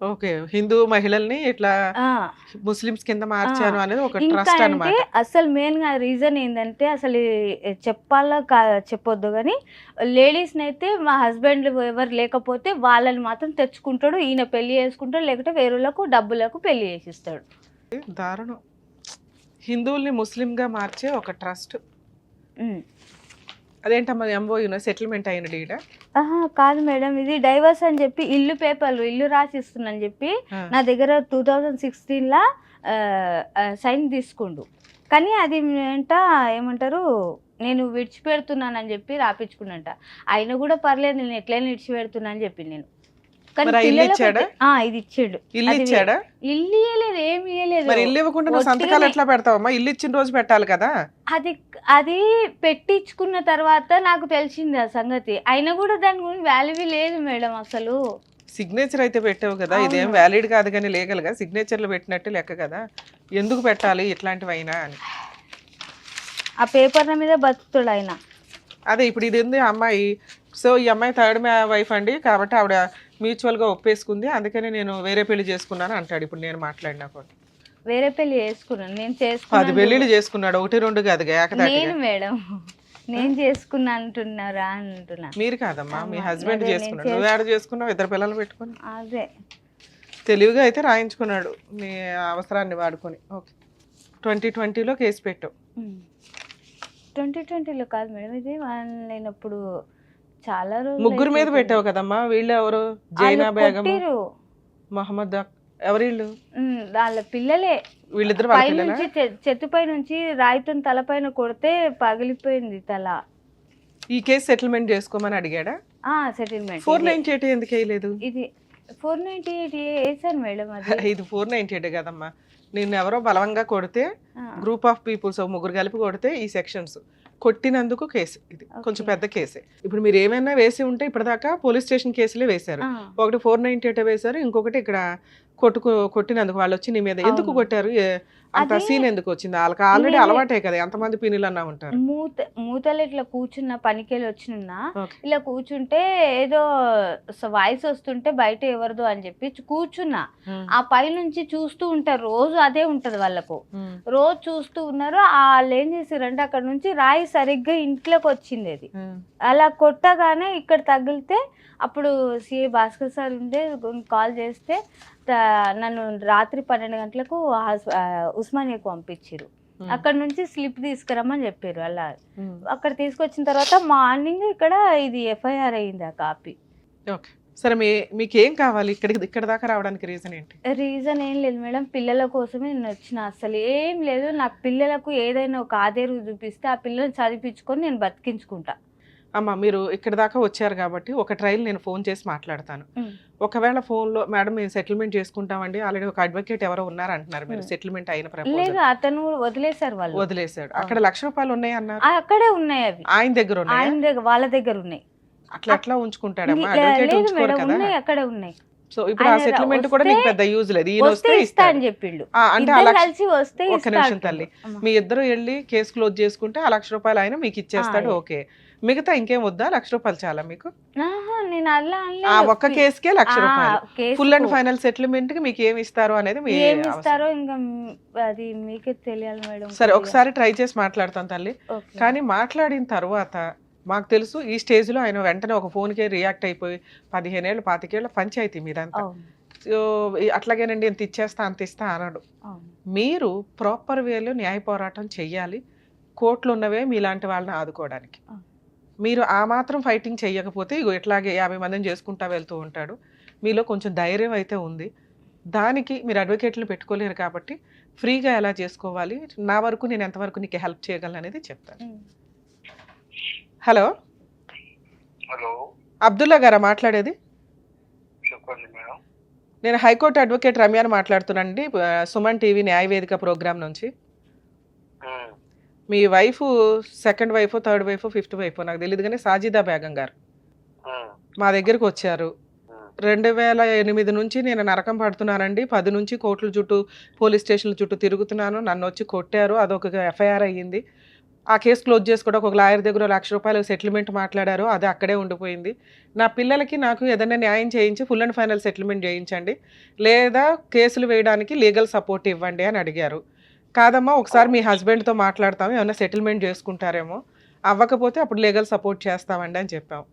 ఓకే, హిందూ మహిళల్ని ఇట్లా ముస్లిమ్స్ కింద మార్చాను అనేది ఒక ట్రస్ట్ అన్నమాట. అసలు మెయిన్ గా రీజన్ ఏంటంటే అసలు చెప్పొద్దు కానీ లేడీస్ అయితే మా హస్బెండ్ ఎవరు లేకపోతే వాళ్ళని మాత్రం తెచ్చుకుంటాడు, ఈయన పెళ్లి చేసుకుంటాడు, లేకపోతే వేరేలకు డబ్బులకు పెళ్లి చేసిస్తాడు. దారుణం. హిందువుల్ని ముస్లిం గా మార్చే ఒక ట్రస్ట్. అదేంటమ్మా ఎంఓయూ సెటిల్మెంట్ అయిన డీడా? కాదు మేడం, ఇది డైవర్స్ అని చెప్పి ఇల్లు రాసిస్తుందని చెప్పి నా దగ్గర 2016 సైన్ తీసుకుండు. కానీ అది ఏమంటారు నేను విడిచిపెడుతున్నానని చెప్పి రాపించుకున్నట. అయినా కూడా పర్లేదు, నేను ఎట్లయినా విడిచిపెడుతున్నా అని చెప్పి నేను. ఇది ఇచ్చాడు. ఇల్లు ఇచ్చాడా? ఇల్లు ఇవ్వలేదు, ఏమి ఇవ్వలేదు. మరి ఇల్లు ఇవ్వకుండా నువ్వు సంతకాలు ఎట్లా పెడతావమ్మా? ఇల్లు ఇచ్చిన రోజు పెట్టాలి కదా. అది పెట్టించుకున్న తర్వాత నాకు తెలిసింది ఆ సంగతి. అయినా కూడా దాని గురించి వాల్యూ లేదు మేడం. అసలు సిగ్నేచర్ అయితే పెట్టావు కదా, ఇదేం వ్యాలిడ్ కాదు కానీ లీగల్ గా సిగ్నేచర్లు పెట్టినట్టు లెక్క కదా. ఎందుకు పెట్టాలి ఇట్లాంటివి అయినా అని ఆ పేపర్ల మీద బతుకుతాడు ఆయన. అదే ఇప్పుడు ఇది ఉంది అమ్మాయి. సో ఈ అమ్మాయి థర్డ్ వైఫ్ అండి, కాబట్టి ఆవిడ మ్యూచువల్ గా ఒప్పేసుకుంది, అందుకని నేను వేరే పెళ్లి చేసుకున్నాను అంటాడు. ఇప్పుడు నేను మాట్లాడినా కూడా వేరే పెళ్లి చేసుకున్నాను, నేను 10 పెళ్లిళ్ళు చేసుకున్నాడు, 1-2 కాదు నేను మేడం. నేను చేసుకున్నా అంటున్నారా అంటున్నా. మీరు కాదమ్మా, మీ హస్బెండ్ చేసుకున్నాడు. నువ్వు యాడ్ చేసుకున్నావు 2 పిల్లలు పెట్టుకుని. అదే తెలివిగా అయితే రాయించుకున్నాడు నీ అవసరాన్ని వాడుకొని. ఓకే, 2020లో కేసు పెట్టావు. 2020లో కాదు మేడం, ఇది నేను అప్పుడు చాలా రోజులు ముగ్గురు మీద అయిపోతుంది. పెట్టావు కదమ్మా, వీళ్ళు ఎవరు? వాళ్ళు జైనా బేగం, కొట్టిర్రు. మహమ్మద్ ఎవరు వీళ్ళు? వాళ్ళ పిల్లలే. వీళ్ళిద్దరు వాళ్ళ పై పిల్లలా? నుంచి చెట్టుపై నుంచి రాయితో తలపైన కొడితే పగిలిపోయింది తల. ఈ కేసు సెటిల్మెంట్ చేసుకోమని అడిగాడా? సెటిల్మెంట్ 498 ఎందుకు వేయలేదు? ఇది 498 వేసాను మేడం. అది ఇది 498 కదమ్మా. నిన్ను ఎవరో బలవంగా కొడితే, ఆ, గ్రూప్ ఆఫ్ పీపుల్స్ ముగ్గురు కలిపి కొడితే ఈ సెక్షన్స్ కొట్టినందుకు కేసు. ఇది కొంచెం Okay. పెద్ద కేసే. ఇప్పుడు మీరు ఏమైనా వేసి ఉంటే ఇప్పటిదాకా పోలీస్ స్టేషన్ కేసులే వేశారు. ఆ. ఒకటి 498 వేశారు, ఇంకొకటి ఇక్కడ కొట్టినందుకు వాళ్ళు వచ్చి నీ మీద ఎందుకు అవును. కొట్టారు? అంత అది సీన్ ఎందుకు వచ్చింది? వాళ్ళకి ఆల్రెడీ నేను- అలవాటే కదా, ఎంతమంది పిన్నులు అన్నా ఉంటారు. మూతలు ఇట్లా కూర్చున్న పనికెళ్ళి వచ్చిన Okay. ఇలా కూర్చుంటే ఏదో వాయిస్ వస్తుంటే బయట ఎవరిదో అని చెప్పి కూర్చున్నా. ఆ పై నుంచి చూస్తూ ఉంటారు, రోజు అదే ఉంటది వాళ్ళకు. రోజు చూస్తూ ఉన్నారు. వాళ్ళు ఏం చేసారంటే అక్కడ నుంచి రాయి సరిగ్గా ఇంట్లోకి వచ్చింది. అది అలా కొట్టగానే ఇక్కడ తగిలితే అప్పుడు సిఐ భాస్కర్ సార్ ఉండే కాల్ చేస్తే నన్ను రాత్రి 12 గంటలకు ఉస్మానియాకు పంపించారు. అక్కడ నుంచి స్లిప్ తీసుకురమ్మని చెప్పారు. అలా అక్కడ తీసుకొచ్చిన తర్వాత మార్నింగ్ ఇక్కడ ఇది ఎఫ్ఐఆర్ అయింది ఆ కాపీ. ఓకే, సరే మీకేం కావాలి? ఇక్కడ దాకా రావడానికి రీజన్ ఏంటి? రీజన్ ఏం లేదు మేడం, పిల్లల కోసమే నేను వచ్చిన. అసలు ఏం లేదు, నాకు పిల్లలకు ఏదైనా ఒక ఆదేరు చూపిస్తే ఆ పిల్లల్ని చదివించుకొని నేను బతికించుకుంటా. అమ్మ, మీరు ఇక్కడ దాకా వచ్చారు కాబట్టి ఒక ట్రయల్ నేను ఫోన్ చేసి మాట్లాడతాను. ఒకవేళ ఫోన్లో మేడం మేము సెటిల్మెంట్ చేసుకుంటామండి, ఆల్రెడీ ఒక అడ్వకేట్ ఎవరో ఉన్నారు అంటున్నారు, మీరు సెటిల్మెంట్ అయిన లేదు, ప్రపోజల్ అతను వదిలేశారు. వాళ్ళు వదిలేశాడు. అక్కడ ₹1,00,000 ఉన్నాయి అన్నారు, అక్కడే ఉన్నాయి. అవి ఆయన దగ్గర ఉన్నాయి. ఆయన దగ్గర, వాళ్ళ దగ్గర ఉన్నాయి. అట్లా ఎట్లా ఉంచుకుంటాడమ్మా? లేదు అడ్వకేట్ ఉంచుకోరు మేడం, కదా. ఉన్నాయి, అక్కడే ఉన్నాయి. సో ఇప్పుడు ఆ ఆయన సెటిల్మెంట్ కూడా వస్తే- నీకు పెద్ద యూజ్ లేదు. ఈయన వస్తే వస్తే ఇస్తా ఇస్తాడు. అని చెప్పిండు. అంటే ఇద్దరు ఆ కలిసి వస్తే ఒక్క ఇస్తా నిమిషం అంటుండు. తల్లి, అమ్మ. మీ ఇద్దరు వెళ్ళి కేసు క్లోజ్ చేసుకుంటే ఆ ₹1,00,000 ఆయన మీకు ఇచ్చేస్తాడు. ఆ, ఓకే, మిగతా ఇంకేం వద్దా? ₹1,00,000 చాలా మీకు? ఆహా, నేను అలా ఆ అనలేదు. ఒక్క కేసుకే ₹1,00,000. కేసుకు ఫుల్ అండ్ ఫైనల్ సెటిల్మెంట్ కి మీకు ఏమి ఇస్తారు అనేది మీ ఏమి అవసరం. ఇస్తారో ఇంకా అది మీకే తెలియాలి మేడం. సరే, ఒకసారి ట్రై చేసి మాట్లాడతాను తల్లి. ఓకే. కానీ మాట్లాడిన తర్వాత మాకు తెలుసు ఈ స్టేజ్ లో ఆయన వెంటనే ఒక ఫోన్ కి రియాక్ట్ అయిపోయి 15 ఏళ్ళు 25 ఏళ్ళ పంచాయతీ మీదంతా. అవును, సో అట్లాగేనండి ఇంత ఇచ్చేస్తా అంత ఇస్తా అనడు. అవును. మీరు ప్రాపర్ వేలో న్యాయ పోరాటం చెయ్యాలి. కోర్టులు ఉన్నవే మీలాంటి వాళ్ళని ఆదుకోవడానికి. అవును. మీరు ఆ మాత్రం ఫైటింగ్ చెయ్యకపోతే ఇగో ఇట్లాగే 50 మందిని చేసుకుంటా వెళ్తూ ఉంటాడు. మీలో కొంచెం ధైర్యం అయితే ఉంది. దానికి మీరు అడ్వకేట్లు పెట్టుకోలేరు కాబట్టి ఫ్రీగా ఎలా చేసుకోవాలి, నా వరకు నేను ఎంతవరకు నీకు హెల్ప్ చేయగలను అనేది చెప్తాను. ఉమ్. హలో, హలో, అబ్దుల్లా గారా మాట్లాడేది? చెప్పండి మేడం. నేను హైకోర్టు అడ్వకేట్ రమ్యాని మాట్లాడుతున్నానండి, సుమన్ టీవీ న్యాయవేదిక ప్రోగ్రామ్ నుంచి. మీ wife second wife, third wife, fifth wife నాకు తెలియదు కానీ సాజిదా బేగం గారు మా దగ్గరకు వచ్చారు. 2008 నుంచి నేను నరకం పడుతున్నానండి, 10 నుంచి కోర్టుల చుట్టూ పోలీస్ స్టేషన్ల చుట్టూ తిరుగుతున్నాను, నన్ను వచ్చి కొట్టారు, అదొక ఎఫ్ఐఆర్ అయ్యింది. ఆ కేసు క్లోజ్ చేసుకోవడం ఒక లాయర్ దగ్గర ₹1,00,000 సెటిల్మెంట్ మాట్లాడారు, అది అక్కడే ఉండిపోయింది. నా పిల్లలకి నాకు ఏదైనా న్యాయం చేయించి ఫుల్ అండ్ ఫైనల్ సెటిల్మెంట్ చేయించండి, లేదా కేసులు వేయడానికి లీగల్ సపోర్ట్ ఇవ్వండి అని అడిగారు. కాదమ్మా, ఒకసారి మీ హస్బెండ్తో మాట్లాడతాము, ఏమైనా సెటిల్మెంట్ చేసుకుంటారేమో, అవ్వకపోతే అప్పుడు లీగల్ సపోర్ట్ చేస్తామండి అని చెప్పాం.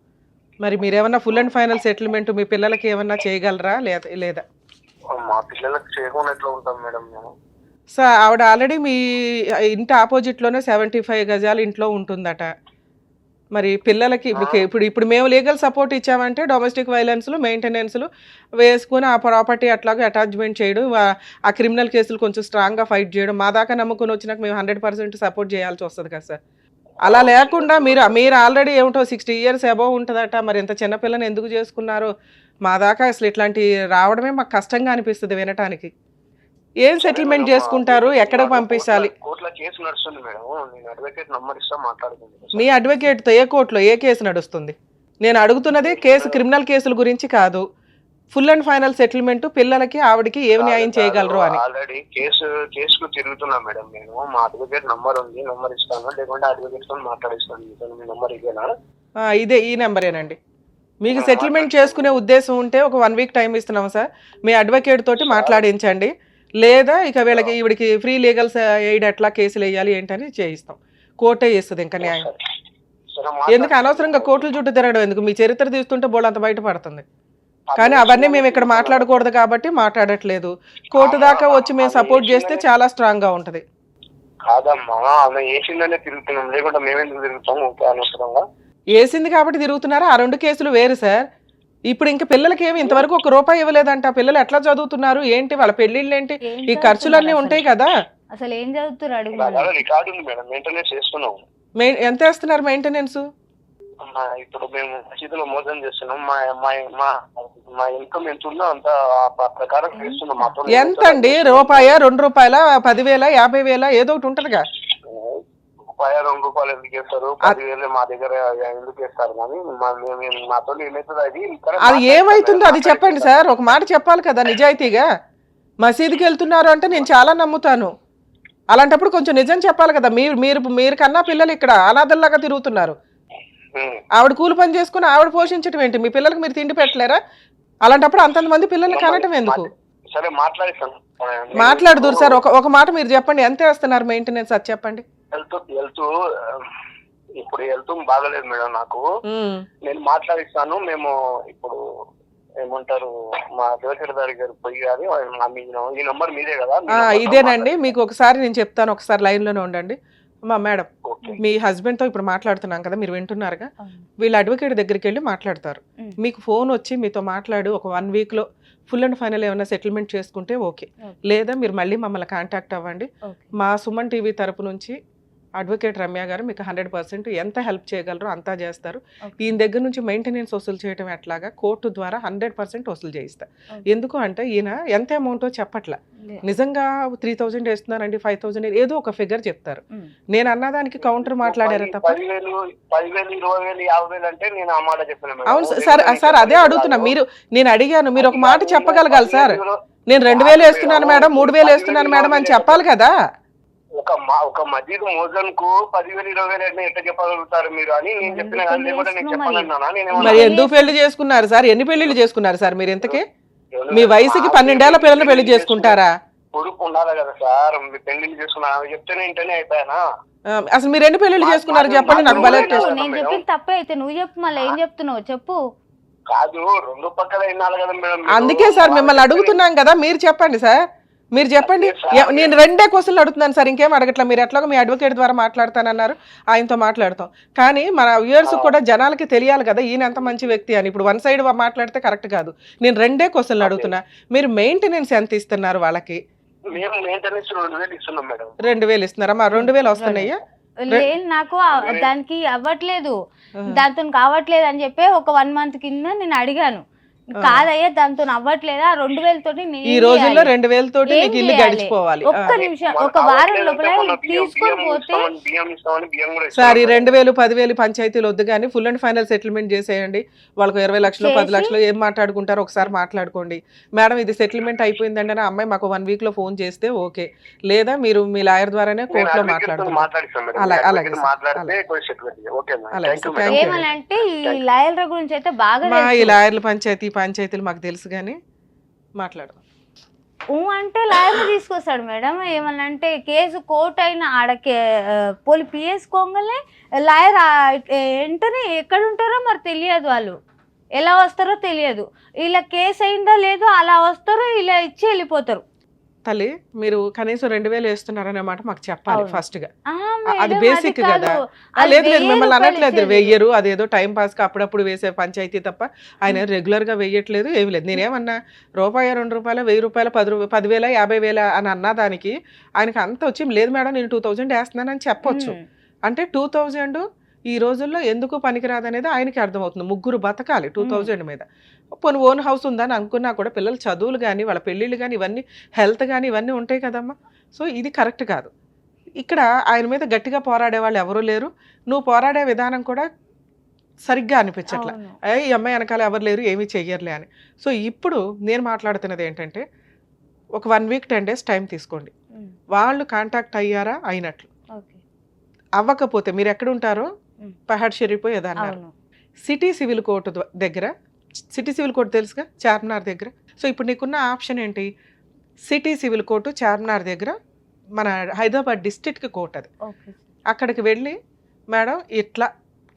మరి మీరేమన్నా ఫుల్ అండ్ ఫైనల్ సెటిల్మెంట్ మీ పిల్లలకి ఏమన్నా చేయగలరా లేదా? మా పిల్లలకు చేయకుండా ఎట్లా ఉంటాం మేడం మేము? సో ఆవిడ ఆల్రెడీ మీ ఇంటి ఆపోజిట్లోనే 75 గజాలు ఇంట్లో ఉంటుందట. మరి పిల్లలకి ఇప్పుడు మేము లీగల్ సపోర్ట్ ఇచ్చామంటే డొమెస్టిక్ వైలెన్స్లు మెయింటెనెన్స్లు వేసుకుని ఆ ప్రాపర్టీ అట్లాగే అటాచ్మెంట్ చేయడం, ఆ క్రిమినల్ కేసులు కొంచెం స్ట్రాంగ్గా ఫైట్ చేయడం, మా దాకా నమ్ముకొని వచ్చినాక మేము 100% సపోర్ట్ చేయాల్సి వస్తుంది కదా సార్. అలా లేకుండా మీరు ఆల్రెడీ ఏమిటో 60 years అబోవ్ ఉంటుందట, మరి ఇంత చిన్నపిల్లని ఎందుకు చేసుకున్నారు? మా దాకా అసలు ఇట్లాంటి రావడమే మాకు కష్టంగా అనిపిస్తుంది వినటానికి. ఏం సెటిల్మెంట్ చేసుకుంటారు, ఎక్కడికి పంపించాలి? కోర్టులో కేసు నడుస్తుంది మేడం, నేను అడ్వకేట్ నంబర్ ఇస్తా మాట్లాడుకుంటాను. మీ అడ్వకేట్తో ఏ కోర్టులో ఏ కేసు నడుస్తుంది? నేను అడుగుతున్నది కేసు, క్రిమినల్ కేసుల గురించి కాదు, ఫుల్ అండ్ ఫైనల్ సెటిల్మెంట్ పిల్లలకి ఆవిడకి ఏం న్యాయం చేయగలరు అని. ఆల్రెడీ కేసుకు తిరుగుతున్నా మేడం నేను. మా అడ్వకేట్ నంబర్ ఉంది, నంబర్ ఇస్తాను, లేకుంటే అడ్వకేట్ తో మాట్లాడిస్తాను. మీ నంబర్ ఇదేనా? ఇదే, ఈ నెంబరేనండి. మీకు సెటిల్మెంట్ చేసుకునే ఉద్దేశం ఉంటే ఒక 1 week టైం ఇస్తున్నాం సార్, మీ అడ్వకేట్ తోటి మాట్లాడించండి, లేదా ఇక ఈవిడికి ఫ్రీ లీగల్ ఎయిడ్ ఎట్లా కేసులు వేయాలి ఏంటని చేయిస్తాం. కోర్టే చేస్తుంది ఇంకా న్యాయం. ఎందుకు అనవసరంగా కోర్టుల చుట్టూ తిరగడం ఎందుకు? మీ చరిత్ర తీస్తుంటే బోళ్ళు అంత బయటపడుతుంది. కానీ అవన్నీ మేము ఇక్కడ మాట్లాడకూడదు కాబట్టి మాట్లాడట్లేదు. కోర్టు దాకా వచ్చి మేము సపోర్ట్ చేస్తే చాలా స్ట్రాంగ్ గా ఉంటది. కాదమ్మా, ఆమె ఏసిందనే తిరుగుతున్నాం, లేకుంటే మేమెందుకు తిరుగుతాం అనవసరంగా? వేసింది కాబట్టి తిరుగుతున్నారా? ఆ 2 కేసులు వేరు సార్. ఇప్పుడు ఇంకా పిల్లలకి ఏమి ఇంతవరకు ₹1 ఇవ్వలేదంట. పిల్లలు ఎట్లా చదువుతున్నారు ఏంటి, వాళ్ళ పెళ్లిళ్ళు ఏంటి, ఏం ఈ ఖర్చులన్నీ చదువుతున్నారు ఉంటాయి కదా. అసలు ఏం చదువుతున్నారు అడుగు అలా రికార్డు ఉంది మేడం, మెయింటెనెన్స్ చేస్తున్నాం. ఎంత వేస్తున్నారు మెయింటెనెన్స్? ఇప్పుడు మేము మసీదులో మోసం చేస్తున్నాం. మా మా మా మా ఇన్కమ్ ఎంత ఉందో అంత ఆ ప్రకారం చేస్తున్నాం. ఎంత అండి? రూపాయ, ₹2, 10,000, 50,000 ఏదో ఒకటి ఉంటదిగా. ₹2 ఎందుకు వేస్తారు? 10,000 మా దగ్గర ఎందుకు వేస్తారు? కానీ మాతో ఏమవుతుంది అది ఏమైతుందో అది చెప్పండి సార్. ఒక మాట చెప్పాలి కదా నిజాయితీగా. మసీదుకి వెళ్తున్నారు అంటే నేను చాలా నమ్ముతాను. అలాంటప్పుడు కొంచెం నిజం చెప్పాలి కదా. మీరు కన్నా పిల్లలు ఇక్కడ అనాథల్లాగా తిరుగుతున్నారు. ఆవిడ కూలి పని చేసుకుని ఆవిడ పోషించడం ఏంటి? మీ పిల్లలకి మీరు తిండి పెట్టలేరా? అలాంటప్పుడు అంతమంది పిల్లల్ని కనటం ఎందుకు? సరే మాట్లాడిస్తాను. మాట్లాడుదురు సార్. ఒక మాట మీరు చెప్పండి, ఎంత వేస్తున్నారు మెయింటెనెన్స్ అది చెప్పండి. ఇప్పుడు హెల్త్ బాగలేదు మేడం నాకు. నేను మాట్లాడిస్తాను. మేము ఇప్పుడు ఏమంటారు మా దేవచరదారి గారు పోయి గారి ఈ నంబర్ మీదే కదా? ఇదేనండి. మీకు ఒకసారి నేను చెప్తాను, ఒకసారి లైన్ లోనే ఉండండి. మేడం, మీ హస్బెండ్ తో ఇప్పుడు మాట్లాడుతున్నాం కదా, మీరు వింటున్నారుగా. వీళ్ళ అడ్వకేట్ దగ్గరికి వెళ్ళి మాట్లాడతారు. మీకు ఫోన్ వచ్చి మీతో మాట్లాడు ఒక 1 week లో ఫుల్ అండ్ ఫైనల్ ఏమైనా సెటిల్మెంట్ చేసుకుంటే ఓకే. లేదా మీరు మళ్ళీ మమ్మల్ని కాంటాక్ట్ అవ్వండి. మా సుమన్ టీవీ తరపు నుంచి అడ్వకేట్ రమ్య గారు మీకు 100% ఎంత హెల్ప్ చేయగలరో అంతా చేస్తారు. ఈయన దగ్గర నుంచి మెయింటెనెన్స్ వసూలు చేయడం ఎట్లాగా కోర్టు ద్వారా 100% వసూలు చేయిస్తారు. ఎందుకు అంటే ఈయన ఎంత అమౌంటో చెప్పట్లా. నిజంగా 3,000 వేస్తున్నారండి, 5,000 ఏదో ఒక ఫిగర్ చెప్తారు. నేను అన్నదానికి కౌంటర్ మాట్లాడారు తప్ప. 10,000, 20,000, 50,000 అంటే నేను ఆ మాట చెప్పాను. అవును సార్, అదే అడుగుతున్నా. నేను అడిగాను, మీరు ఒక మాట చెప్పగలగాలి సార్. నేను 2,000 వేస్తున్నాను మేడం, 3,000 వేస్తున్నాను మేడం అని చెప్పాలి కదా. ఒక మసీదు మోజన్ కు 10,000, 20,000 ఎట్లా చెప్పగలుగుతారు మీరు అని నేను చెప్పిన. నేను చెప్పాలన్నా మరి ఎందుకు పెళ్లి చేసుకున్నారు సార్? ఎన్ని పెళ్లిళ్ళు చేసుకున్నారు సార్ మీరు? ఇంతకీ మీ వయసుకి 12 ఏళ్ల పిల్లల్ని పెళ్లి చేసుకుంటారా? కొడుకు ఉండాలి కదా సార్. మీ పెళ్లిళ్ళు చేసుకున్నా చెప్తేనే ఇంటనే అయిపోయానా? అసలు మీరు ఎన్ని పెళ్లిళ్ళు చేసుకున్నారు చెప్పండి నాకు. నేను చెప్పింది తప్పే అయితే నువ్వు చెప్పు, మళ్ళీ ఏం చెప్తున్నావు చెప్పు. కాదు, 2 పక్కల వినాలి కదా మేడం. అందుకే సార్ మిమ్మల్ని అడుగుతున్నాం కదా, మీరు చెప్పండి సార్. మీరు చెప్పండి. నేను 2 క్వశ్చన్లు అడుగుతున్నాను సార్, ఇంకేం అడగట్లా. మీరు ఎట్లాగో మీ అడ్వకేట్ ద్వారా మాట్లాడతానన్నారు, ఆయనతో మాట్లాడతాం. కానీ మన వ్యూయర్స్ కూడా జనాలకి తెలియాలి కదా ఈయన ఎంత మంచి వ్యక్తి అని. ఇప్పుడు 1 side మాట్లాడితే కరెక్ట్ కాదు. నేను 2 క్వశ్చన్లు అడుగుతున్నా. మీరు మెయింటెనెన్స్ ఎంత ఇస్తున్నారు వాళ్ళకి? 2,000 ఇస్తున్నారా? మా 2,000 వస్తున్నాయ్యా? లేదు, నాకు దానికి అవ్వట్లేదు, దాంతో కావట్లేదు అని చెప్పి ఒక 1 month కింద నేను అడిగాను. కాదయ్యా దాంతో అవ్వట్లేదా, 2,000 తోటి ఈ రోజుల్లో 2,000 తోటి నీకు ఇల్లు గడిచిపోవాలి. ఒక్క నిమిషం, ఒక వారం లోపల తీసుకొని పోతే సార్ ఈ 2,000, 10,000 పంచాయతీలు వద్దు కానీ ఫుల్ అండ్ ఫైనల్ సెటిల్మెంట్ చేసేయండి. వాళ్ళకు 20 లక్షలు, 10 లక్షలు ఏం మాట్లాడుకుంటారో ఒకసారి మాట్లాడుకోండి. మేడం ఇది సెటిల్మెంట్ అయిపోయిందండి అని అమ్మాయి మాకు 1 week లో ఫోన్ చేస్తే ఓకే. లేదా మీరు మీ లాయర్ ద్వారానే కోర్టులో మాట్లాడుతున్నారు. అలాగే ఏమనంటే ఈ లాయర్ల గురించి అయితే బాగా ఈ లాయర్ల పంచాయతీలు మాకు తెలుసు కానీ మాట్లాడదాం. అంటే లాయర్ తీసుకొస్తాడు మేడం. ఏమనంటే కేసు కోర్టు అయినా ఆడకే పోలి పిఎస్ కోంగలే లాయర్ వెంటనే ఎక్కడ ఉంటారో మరి తెలియదు, వాళ్ళు ఎలా వస్తారో తెలియదు. ఇలా కేసు అయిందో లేదో అలా వస్తారో ఇలా ఇచ్చి వెళ్ళిపోతారు. తల్లి మీరు కనీసం 2,000 వేస్తున్నారనే మాట మాకు చెప్పాలి ఫస్ట్ గా. అది బేసిక్ కదా. లేదు మిమ్మల్ని అనట్లేదు, వెయ్యరు అదేదో టైం పాస్ కి అప్పుడప్పుడు వేసే పంచాయతీ తప్ప ఆయన రెగ్యులర్ గా వేయట్లేదు, ఏమి లేదు. నేనేమన్నా ₹1, ₹2, ₹1,000, ₹10,000, ₹50,000 అని అన్నా దానికి ఆయనకి అంత వచ్చి లేదు మేడం నేను 2,000 వేస్తున్నానని చెప్పొచ్చు. అంటే 2,000 ఈ రోజుల్లో ఎందుకు పనికిరాదు అనేది ఆయనకి అర్థమవుతుంది. 3 బతకాలి 2,000 మీద. పోనీ ఓన్ హౌస్ ఉందని అనుకున్నా కూడా పిల్లల చదువులు కానీ వాళ్ళ పెళ్ళిళ్ళు కానీ ఇవన్నీ హెల్త్ కానీ ఇవన్నీ ఉంటాయి కదమ్మా. సో ఇది కరెక్ట్ కాదు. ఇక్కడ ఆయన మీద గట్టిగా పోరాడే వాళ్ళు ఎవరూ లేరు. నువ్వు పోరాడే విధానం కూడా సరిగ్గా అనిపించట్లే. ఈ అమ్మాయి వెనకాల ఎవరు లేరు, ఏమీ చెయ్యర్లే అని. సో ఇప్పుడు నేను మాట్లాడుతున్నది ఏంటంటే ఒక 1 week 10 days టైం తీసుకోండి. వాళ్ళు కాంటాక్ట్ అయ్యారా అయినట్లు, అవ్వకపోతే మీరు ఎక్కడ ఉంటారో Pahad Sharif ఏదన్నారు city civil court దగ్గర. సిటీ సివిల్ కోర్టు తెలుసుగా, చార్మినార్ దగ్గర. సో ఇప్పుడు నీకున్న ఆప్షన్ ఏంటి? సిటీ సివిల్ కోర్టు చార్మినార్ దగ్గర మన హైదరాబాద్ డిస్ట్రిక్ట్ కోర్టు అది. అక్కడికి వెళ్ళి మేడం ఇట్లా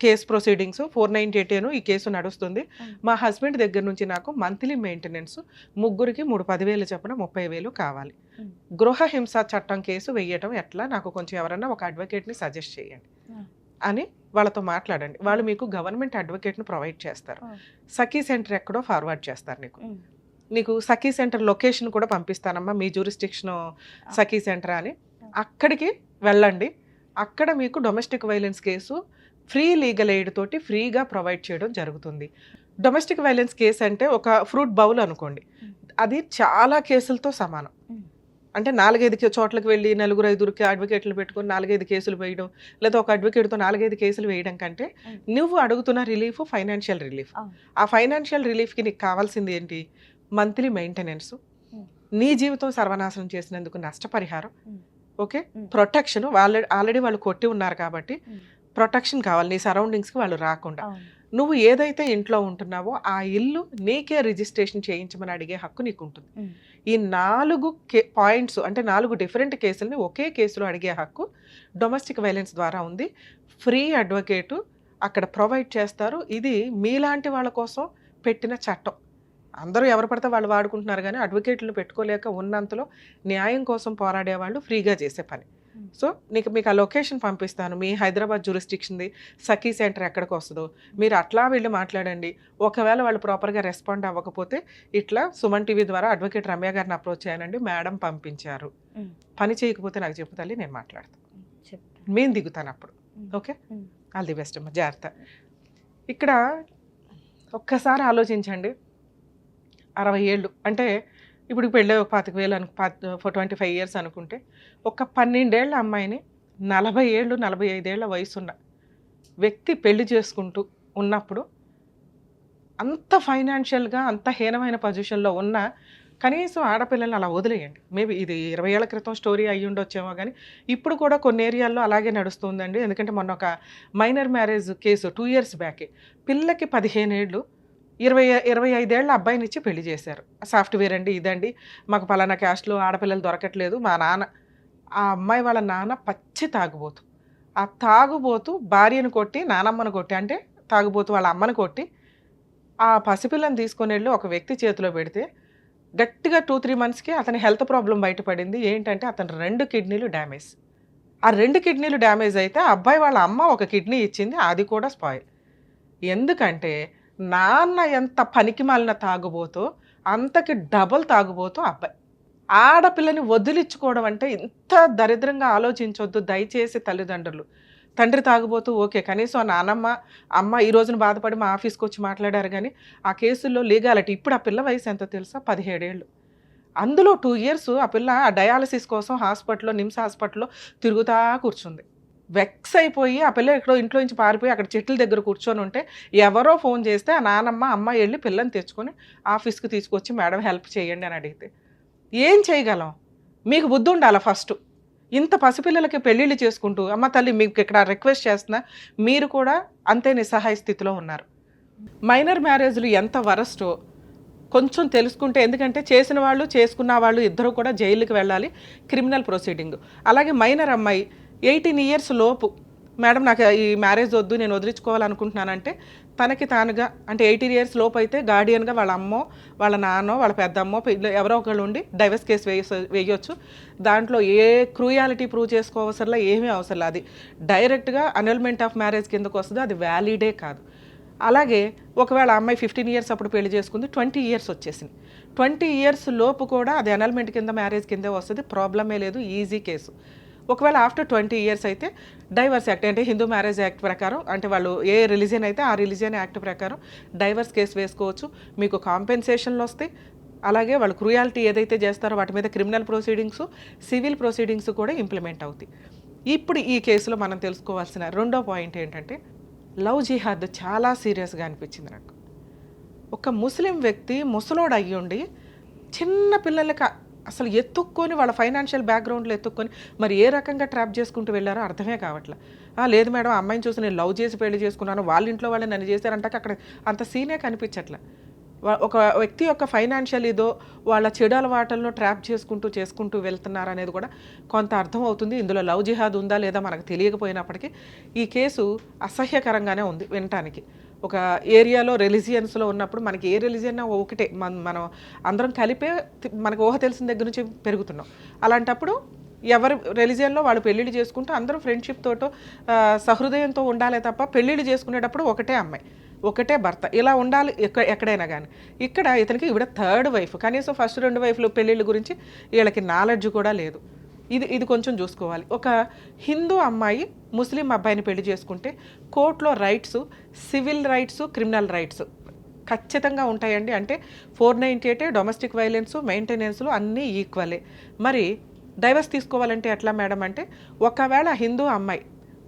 కేసు ప్రొసీడింగ్స్ 498 ఈ కేసు నడుస్తుంది. మా హస్బెండ్ దగ్గర నుంచి నాకు మంత్లీ మెయింటెనెన్స్ ముగ్గురికి 10,000 చొప్పున 30,000 కావాలి. గృహ హింస చట్టం కేసు వేయటం ఎట్లా, నాకు కొంచెం ఎవరన్నా ఒక అడ్వకేట్ని సజెస్ట్ చేయండి. అని వాళ్ళతో మాట్లాడండి. వాళ్ళు మీకు గవర్నమెంట్ అడ్వకేట్ను ప్రొవైడ్ చేస్తారు. ఆ. సఖీ సెంటర్ ఎక్కడో ఫార్వర్డ్ చేస్తారు నీకు. ఉమ్. నీకు సఖీ సెంటర్ లొకేషన్ కూడా పంపిస్తానమ్మా, మీ జ్యూరిస్డిక్షన్ సఖీ సెంటర్ అని. అక్కడికి వెళ్ళండి. అక్కడ మీకు domestic violence case free legal aid తోటి ఫ్రీగా ప్రొవైడ్ చేయడం జరుగుతుంది. డొమెస్టిక్ వైలెన్స్ కేసు అంటే ఒక ఫ్రూట్ బౌల్ అనుకోండి, అది చాలా కేసులతో సమానం. అంటే 4-5 చోట్లకి వెళ్ళి 4-5 అడ్వకేట్లు పెట్టుకొని 4-5 కేసులు వేయడం, లేదా ఒక అడ్వకేట్తో 4-5 కేసులు వేయడం కంటే నువ్వు అడుగుతున్న రిలీఫ్ ఫైనాన్షియల్ రిలీఫ్. ఆ ఫైనాన్షియల్ రిలీఫ్కి నీకు కావాల్సింది ఏంటి? మంత్లీ మెయింటెనెన్స్, నీ జీవితం సర్వనాశనం చేసినందుకు నష్టపరిహారం, ఓకే, ప్రొటెక్షన్. ఆల్రెడీ వాళ్ళు కొట్టి ఉన్నారు కాబట్టి ప్రొటెక్షన్ కావాలి, నీ సరౌండింగ్స్కి వాళ్ళు రాకుండా. నువ్వు ఏదైతే ఇంట్లో ఉంటున్నావో ఆ ఇల్లు నీకే రిజిస్ట్రేషన్ చేయించమని అడిగే హక్కు నీకు ఉంటుంది. ఈ 4 పాయింట్స్ అంటే 4 డిఫరెంట్ కేసులని ఒకే కేసులో అడిగే హక్కు డొమెస్టిక్ వైలెన్స్ ద్వారా ఉంది. ఫ్రీ అడ్వకేటు అక్కడ ప్రొవైడ్ చేస్తారు. ఇది మీలాంటి వాళ్ళ కోసం పెట్టిన చట్టం. అందరూ ఎవరు పడితే వాళ్ళు వాడుకుంటున్నారు, కానీ అడ్వకేట్లు పెట్టుకోలేక ఉన్నంతలో న్యాయం కోసం పోరాడే వాళ్ళు ఫ్రీగా చేసే పని. సో మీకు ఆ లొకేషన్ పంపిస్తాను, మీ హైదరాబాద్ జ్యూరిస్డిక్షన్ది సఖీ సెంటర్ ఎక్కడికి వస్తుందో మీరు అట్లా వెళ్ళి మాట్లాడండి. ఒకవేళ వాళ్ళు ప్రాపర్గా రెస్పాండ్ అవ్వకపోతే ఇట్లా సుమన్ టీవీ ద్వారా అడ్వకేట్ రమ్య గారిని అప్రోచ్ చేయనండి, మేడం పంపించారు, పని చేయకపోతే నాకు చెప్పు తల్లి, నేను మాట్లాడతాను, మేము దిగుతాను అప్పుడు. ఓకే, ఆల్ ది బెస్ట్ అమ్మా, జాగ్రత్త. ఇక్కడ ఒక్కసారి ఆలోచించండి, 60 ఏళ్ళు అంటే ఇప్పుడు పెళ్ళి 25,000 25 years అనుకుంటే, ఒక 12 ఏళ్ల అమ్మాయిని 40 ఏళ్ళు 45 ఏళ్ల వయసున్న వ్యక్తి పెళ్లి చేసుకుంటూ ఉన్నప్పుడు అంత ఫైనాన్షియల్గా అంత హీనమైన పొజిషన్లో ఉన్న కనీసం ఆడపిల్లల్ని అలా వదిలేయండి. మేబీ ఇది 20 ఏళ్ల క్రితం స్టోరీ అయ్యి ఉండొచ్చేమో, కానీ ఇప్పుడు కూడా కొన్ని ఏరియాల్లో అలాగే నడుస్తుందండి. ఎందుకంటే మొన్న ఒక మైనర్ మ్యారేజ్ కేసు 2 years బ్యాకే, పిల్లకి 15 ఏళ్ళు 25 ఏళ్ల అబ్బాయిని ఇచ్చి పెళ్లి చేశారు. సాఫ్ట్వేర్ అండి, ఇదండి, మాకు పలానా క్యాస్ట్లో ఆడపిల్లలు దొరకట్లేదు. మా నాన్న, ఆ అమ్మాయి వాళ్ళ నాన్న పచ్చి తాగుబోతు. ఆ తాగుబోతు భార్యను కొట్టి, నానమ్మను కొట్టి, అంటే తాగుబోతు వాళ్ళ అమ్మను కొట్టి ఆ పసిపిల్లని తీసుకొని వెళ్ళి ఒక వ్యక్తి చేతిలో పెడితే గట్టిగా 2-3 monthsకి అతని హెల్త్ ప్రాబ్లం బయటపడింది. ఏంటంటే అతని 2 కిడ్నీలు డ్యామేజ్. ఆ 2 కిడ్నీలు డ్యామేజ్ అయితే ఆ అబ్బాయి వాళ్ళ అమ్మ ఒక కిడ్నీ ఇచ్చింది, అది కూడా స్పాయిల్. ఎందుకంటే నాన్న ఎంత పనికి మాలిన తాగుబోతో అంతకి డబుల్ తాగుబోతూ అబ్బాయి. ఆడపిల్లని వదిలించుకోవడం అంటే ఇంత దరిద్రంగా ఆలోచించొద్దు దయచేసి తల్లిదండ్రులు. తండ్రి తాగుబోతూ ఓకే, కనీసం నానమ్మ అమ్మ ఈ రోజున బాధపడి మా ఆఫీస్కి వచ్చి మాట్లాడారు, కానీ ఆ కేసుల్లో లీగాలిటీ. ఇప్పుడు ఆ పిల్ల వయసు ఎంతో తెలుసా? 17 ఏళ్ళు. అందులో 2 years ఆ పిల్ల ఆ డయాలసిస్ కోసం హాస్పిటల్లో, నిమ్స్ హాస్పిటల్లో తిరుగుతా కూర్చుంది. వెక్స్ అయిపోయి ఆ పిల్ల ఎక్కడో ఇంట్లో నుంచి పారిపోయి అక్కడ చెట్ల దగ్గర కూర్చొని ఉంటే ఎవరో ఫోన్ చేస్తే ఆ నానమ్మ అమ్మ వెళ్ళి పిల్లని తెచ్చుకొని ఆఫీస్కి తీసుకొచ్చి మేడం హెల్ప్ చేయండి అని అడిగితే ఏం చేయగలం? మీకు బుద్ధి ఉండాలి ఫస్ట్. ఇంత పసిపిల్లలకి పెళ్ళిళ్ళు చేసుకుంటూ, అమ్మ తల్లి మీకు ఇక్కడ రిక్వెస్ట్ చేస్తున్నా, మీరు కూడా అంతే నిస్సహాయ స్థితిలో ఉన్నారు. మైనర్ మ్యారేజ్లు ఎంత వరస్టో కొంచెం తెలుసుకుంటే, ఎందుకంటే చేసిన వాళ్ళు చేసుకున్న వాళ్ళు ఇద్దరు కూడా జైలుకి వెళ్ళాలి, క్రిమినల్ ప్రొసీడింగ్. అలాగే మైనర్ అమ్మాయి 18 years లోపు, మేడం నాకు ఈ మ్యారేజ్ వద్దు, నేను వదిలించుకోవాలనుకుంటున్నానంటే తనకి తానుగా, అంటే 18 years లోపు అయితే గార్డియన్గా వాళ్ళ అమ్మో వాళ్ళ నాన్నో వాళ్ళ పెద్దమ్మో ఎవరో ఒకళ్ళు ఉండి డైవర్స్ కేసు వేయొచ్చు. దాంట్లో ఏ క్రూయాలిటీ ప్రూవ్ చేసుకోవసరలా, ఏమీ అవసరం. అది డైరెక్ట్గా అనల్మెంట్ ఆఫ్ మ్యారేజ్ కిందకు వస్తుంది, అది వ్యాలిడే కాదు. అలాగే ఒకవేళ అమ్మాయి 15 years అప్పుడు పెళ్లి చేసుకుంది, 20 years వచ్చేసింది, 20 years లోపు కూడా అది అనల్మెంట్ కింద మ్యారేజ్ కిందే వస్తుంది, ప్రాబ్లమే లేదు, ఈజీ కేసు. ఒకవేళ ఆఫ్టర్ 20 years అయితే డైవర్స్ యాక్ట్, అంటే హిందూ మ్యారేజ్ యాక్ట్ ప్రకారం, అంటే వాళ్ళు ఏ రిలీజియన్ అయితే ఆ రిలీజియన్ యాక్ట్ ప్రకారం డైవర్స్ కేసు వేసుకోవచ్చు, మీకు కాంపెన్సేషన్లు వస్తాయి. అలాగే వాళ్ళు క్రూయాలిటీ ఏదైతే చేస్తారో వాటి మీద క్రిమినల్ ప్రొసీడింగ్స్, సివిల్ ప్రొసీడింగ్స్ కూడా ఇంప్లిమెంట్ అవుతాయి. ఇప్పుడు ఈ కేసులో మనం తెలుసుకోవాల్సిన రెండో పాయింట్ ఏంటంటే, లవ్ జిహాద్ చాలా సీరియస్గా అనిపించింది నాకు. ఒక ముస్లిం వ్యక్తి ముసలోడు అయ్యుండి చిన్న పిల్లలకి అసలు ఎత్తుక్కొని, వాళ్ళ ఫైనాన్షియల్ బ్యాక్గ్రౌండ్లో ఎత్తుక్కొని మరి ఏ రకంగా ట్రాప్ చేసుకుంటూ వెళ్ళారో అర్థమే కావట్లే. లేదు మేడం, అమ్మాయిని చూసి నేను లవ్ చేసి పెళ్లి చేసుకున్నాను, వాళ్ళ ఇంట్లో వాళ్ళు నన్ను చేశారంటే అక్కడ అంత సీనే కనిపించట్లే. ఒక వ్యక్తి యొక్క ఫైనాన్షియల్ ఇదో వాళ్ళ చెడు అలవాటల్లో ట్రాప్ చేసుకుంటూ వెళ్తున్నారు అనేది కూడా కొంత అర్థం అవుతుంది. ఇందులో లవ్ జిహాద్ ఉందా లేదా మనకు తెలియకపోయినప్పటికీ ఈ కేసు అసహ్యకరంగానే ఉంది వినటానికి. ఒక ఏరియాలో రిలీజియన్స్లో ఉన్నప్పుడు మనకి ఏ రిలీజియన్ ఒకటే, మనం అందరం కలిపే మనకు ఊహ తెలిసిన దగ్గర నుంచి పెరుగుతున్నాం. అలాంటప్పుడు ఎవరి రిలీజియన్లో వాళ్ళు పెళ్ళిళ్ళు చేసుకుంటూ అందరూ ఫ్రెండ్షిప్ తోటో సహృదయంతో ఉండాలే తప్ప పెళ్ళిళ్ళు చేసుకునేటప్పుడు ఒకటే అమ్మాయి ఒకటే భర్త ఇలా ఉండాలి ఎక్కడైనా కానీ. ఇక్కడ ఇతనికి ఈవిడ థర్డ్ వైఫ్, కనీసం ఫస్ట్ 2 వైఫ్లు పెళ్ళిళ్ళ గురించి వీళ్ళకి నాలెడ్జ్ కూడా లేదు. ఇది కొంచెం చూసుకోవాలి. ఒక హిందూ అమ్మాయి ముస్లిం అబ్బాయిని పెళ్లి చేసుకుంటే కోర్టులో rights, civil rights, criminal rights ఖచ్చితంగా ఉంటాయండి. అంటే 498 డొమెస్టిక్ వైలెన్స్, మెయింటెనెన్స్లు అన్నీ ఈక్వలే. మరి డైవర్స్ తీసుకోవాలంటే ఎట్లా మేడం అంటే, ఒకవేళ హిందూ అమ్మాయి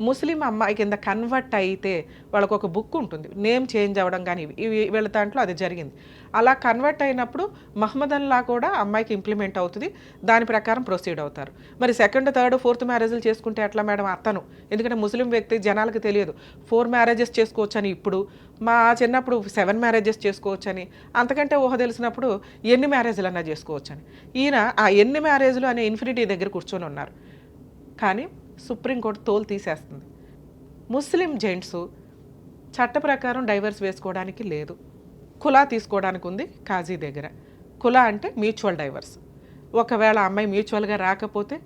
ముస్లిం అమ్మాయి కింద కన్వర్ట్ అయితే వాళ్ళకు ఒక బుక్ ఉంటుంది, నేమ్ చేంజ్ అవ్వడం కానీ ఇవి వీళ్ళ దాంట్లో అది జరిగింది. అలా కన్వర్ట్ అయినప్పుడు మహమ్మదన్లా కూడా అమ్మాయికి ఇంప్లిమెంట్ అవుతుంది, దాని ప్రకారం ప్రొసీడ్ అవుతారు. మరి 2nd, 3rd, 4th మ్యారేజ్లు చేసుకుంటే ఎట్లా మేడం అతను? ఎందుకంటే ముస్లిం వ్యక్తి జనాలకు తెలియదు 4 మ్యారేజెస్ చేసుకోవచ్చని. ఇప్పుడు మా చిన్నప్పుడు 7 మ్యారేజెస్ చేసుకోవచ్చని, అంతకంటే ఊహ తెలిసినప్పుడు ఎన్ని మ్యారేజ్లు అన్నా చేసుకోవచ్చని. ఈయన ఆ ఎన్ని మ్యారేజ్లు అనే ఇన్ఫినిటీ దగ్గర కూర్చొని ఉన్నారు. కానీ సుప్రీంకోర్టు తోలు తీసేస్తుంది. ముస్లిం జెంట్స్ చట్ట ప్రకారం డైవర్స్ వేసుకోవడానికి లేదు, కులా తీసుకోవడానికి ఉంది కాజీ దగ్గర. కులా అంటే మ్యూచువల్ డైవర్స్. ఒకవేళ అమ్మాయి మ్యూచువల్గా రాకపోతే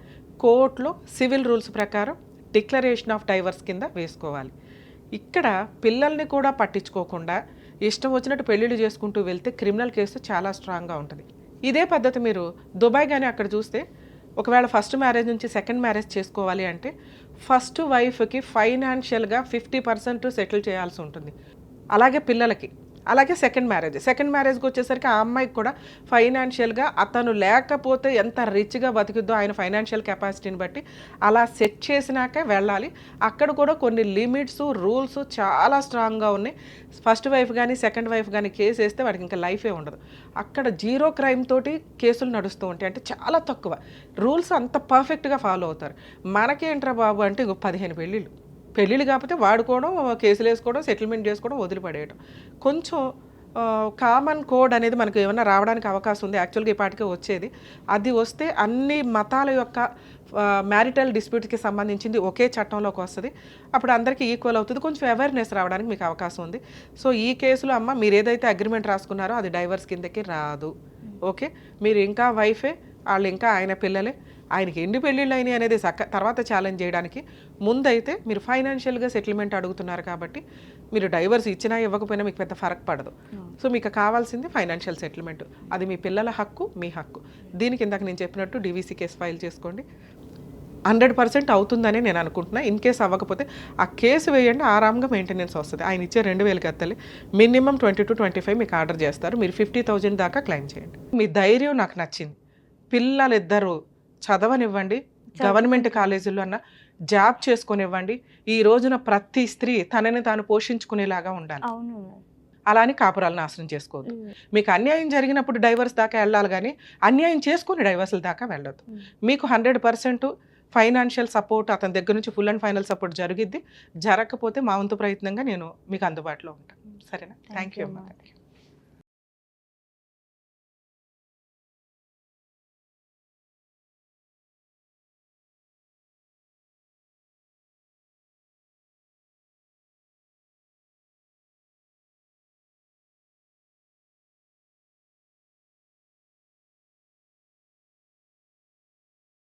కోర్టులో సివిల్ రూల్స్ ప్రకారం డిక్లరేషన్ ఆఫ్ డైవర్స్ కింద వేసుకోవాలి. ఇక్కడ పిల్లల్ని కూడా పట్టించుకోకుండా ఇష్టం వచ్చినట్టు పెళ్ళిళ్ళు చేసుకుంటూ వెళ్తే క్రిమినల్ కేసు చాలా స్ట్రాంగ్గా ఉంటుంది. ఇదే పద్ధతి మీరు దుబాయ్ కానీ అక్కడ చూస్తే, ఒకవేళ ఫస్ట్ మ్యారేజ్ నుంచి 2nd మ్యారేజ్ చేసుకోవాలి అంటే ఫస్ట్ వైఫ్కి ఫైనాన్షియల్గా 50% సెటిల్ చేయాల్సి ఉంటుంది. అలాగే పిల్లలకి, అలాగే 2nd మ్యారేజ్కి వచ్చేసరికి ఆ అమ్మాయికి కూడా ఫైనాన్షియల్గా అతను లేకపోతే ఎంత రిచ్గా బతికిద్దో ఆయన ఫైనాన్షియల్ కెపాసిటీని బట్టి అలా సెట్ చేసినాకే వెళ్ళాలి. అక్కడ కూడా కొన్ని లిమిట్స్, రూల్స్ చాలా స్ట్రాంగ్గా ఉన్నాయి. ఫస్ట్ వైఫ్ కానీ 2nd వైఫ్ కానీ కేసు వేస్తే వాడికి ఇంకా లైఫే ఉండదు. అక్కడ 0 క్రైమ్ తోటి కేసులు నడుస్తూ ఉంటాయి. అంటే చాలా తక్కువ రూల్స్ అంత పర్ఫెక్ట్గా ఫాలో అవుతారు. మనకేంట్రా బాబు అంటే 15 పెళ్ళిళ్ళు కాకపోతే వాడుకోవడం, కేసులు వేసుకోవడం, సెటిల్మెంట్ చేసుకోవడం, వదిలిపడేయడం. కొంచెం కామన్ కోడ్ అనేది మనకు ఏమైనా రావడానికి అవకాశం ఉంది. యాక్చువల్గా ఈ పాటికే వచ్చేది. అది వస్తే అన్ని మతాల యొక్క మ్యారిటల్ డిస్ప్యూట్కి సంబంధించింది ఒకే చట్టంలోకి వస్తుంది. అప్పుడు అందరికీ ఈక్వల్ అవుతుంది. కొంచెం అవేర్నెస్ రావడానికి మీకు అవకాశం ఉంది. సో ఈ కేసులో అమ్మ మీరు ఏదైతే అగ్రిమెంట్ రాసుకున్నారో అది డైవర్స్ కిందకి రాదు. ఓకే, మీరు ఇంకా వైఫే, వాళ్ళు ఇంకా ఆయన పిల్లలే. ఆయనకి ఎన్ని పెళ్ళిళ్ళు అయినాయి అనేది తర్వాత ఛాలెంజ్ చేయడానికి ముందైతే మీరు ఫైనాన్షియల్గా సెటిల్మెంట్ అడుగుతున్నారు కాబట్టి మీరు డైవర్స్ ఇచ్చినా ఇవ్వకపోయినా మీకు పెద్ద ఫరక్ పడదు. సో మీకు కావాల్సింది ఫైనాన్షియల్ సెటిల్మెంట్. అది మీ పిల్లల హక్కు, మీ హక్కు. దీనికి ఇందాక నేను చెప్పినట్టు DVC కేసు ఫైల్ చేసుకోండి. 100% అవుతుందని నేను అనుకుంటున్నా. ఇన్ కేసు అవ్వకపోతే ఆ కేసు వేయండి, ఆరాంగా మెయింటెనెన్స్ వస్తుంది. ఆయన ఇచ్చే 2000 కత్తలే మినిమం 20 to 25 మీకు ఆర్డర్ చేస్తారు. మీరు 50,000 దాకా క్లెయిమ్ చేయండి. మీ ధైర్యం నాకు నచ్చింది. పిల్లలిద్దరూ చదవనివ్వండి, గవర్నమెంట్ కాలేజీల్లో అన్న జాబ్ చేసుకునివ్వండి. ఈ రోజున ప్రతి స్త్రీ తనని తాను పోషించుకునేలాగా ఉండాలి. అలా అని కాపురాలు నాశనం చేసుకోవద్దు. మీకు అన్యాయం జరిగినప్పుడు డైవర్స్ దాకా వెళ్ళాలి కానీ అన్యాయం చేసుకుని డైవర్స్ల దాకా వెళ్ళొద్దు. మీకు 100% ఫైనాన్షియల్ సపోర్ట్ అతని దగ్గర నుంచి ఫుల్ అండ్ ఫైనల్ సపోర్ట్ జరిగిద్ది. జరగకపోతే మా వంతు ప్రయత్నంగా నేను మీకు అందుబాటులో ఉంటాను. సరేనా? థ్యాంక్ యూ అమ్మా.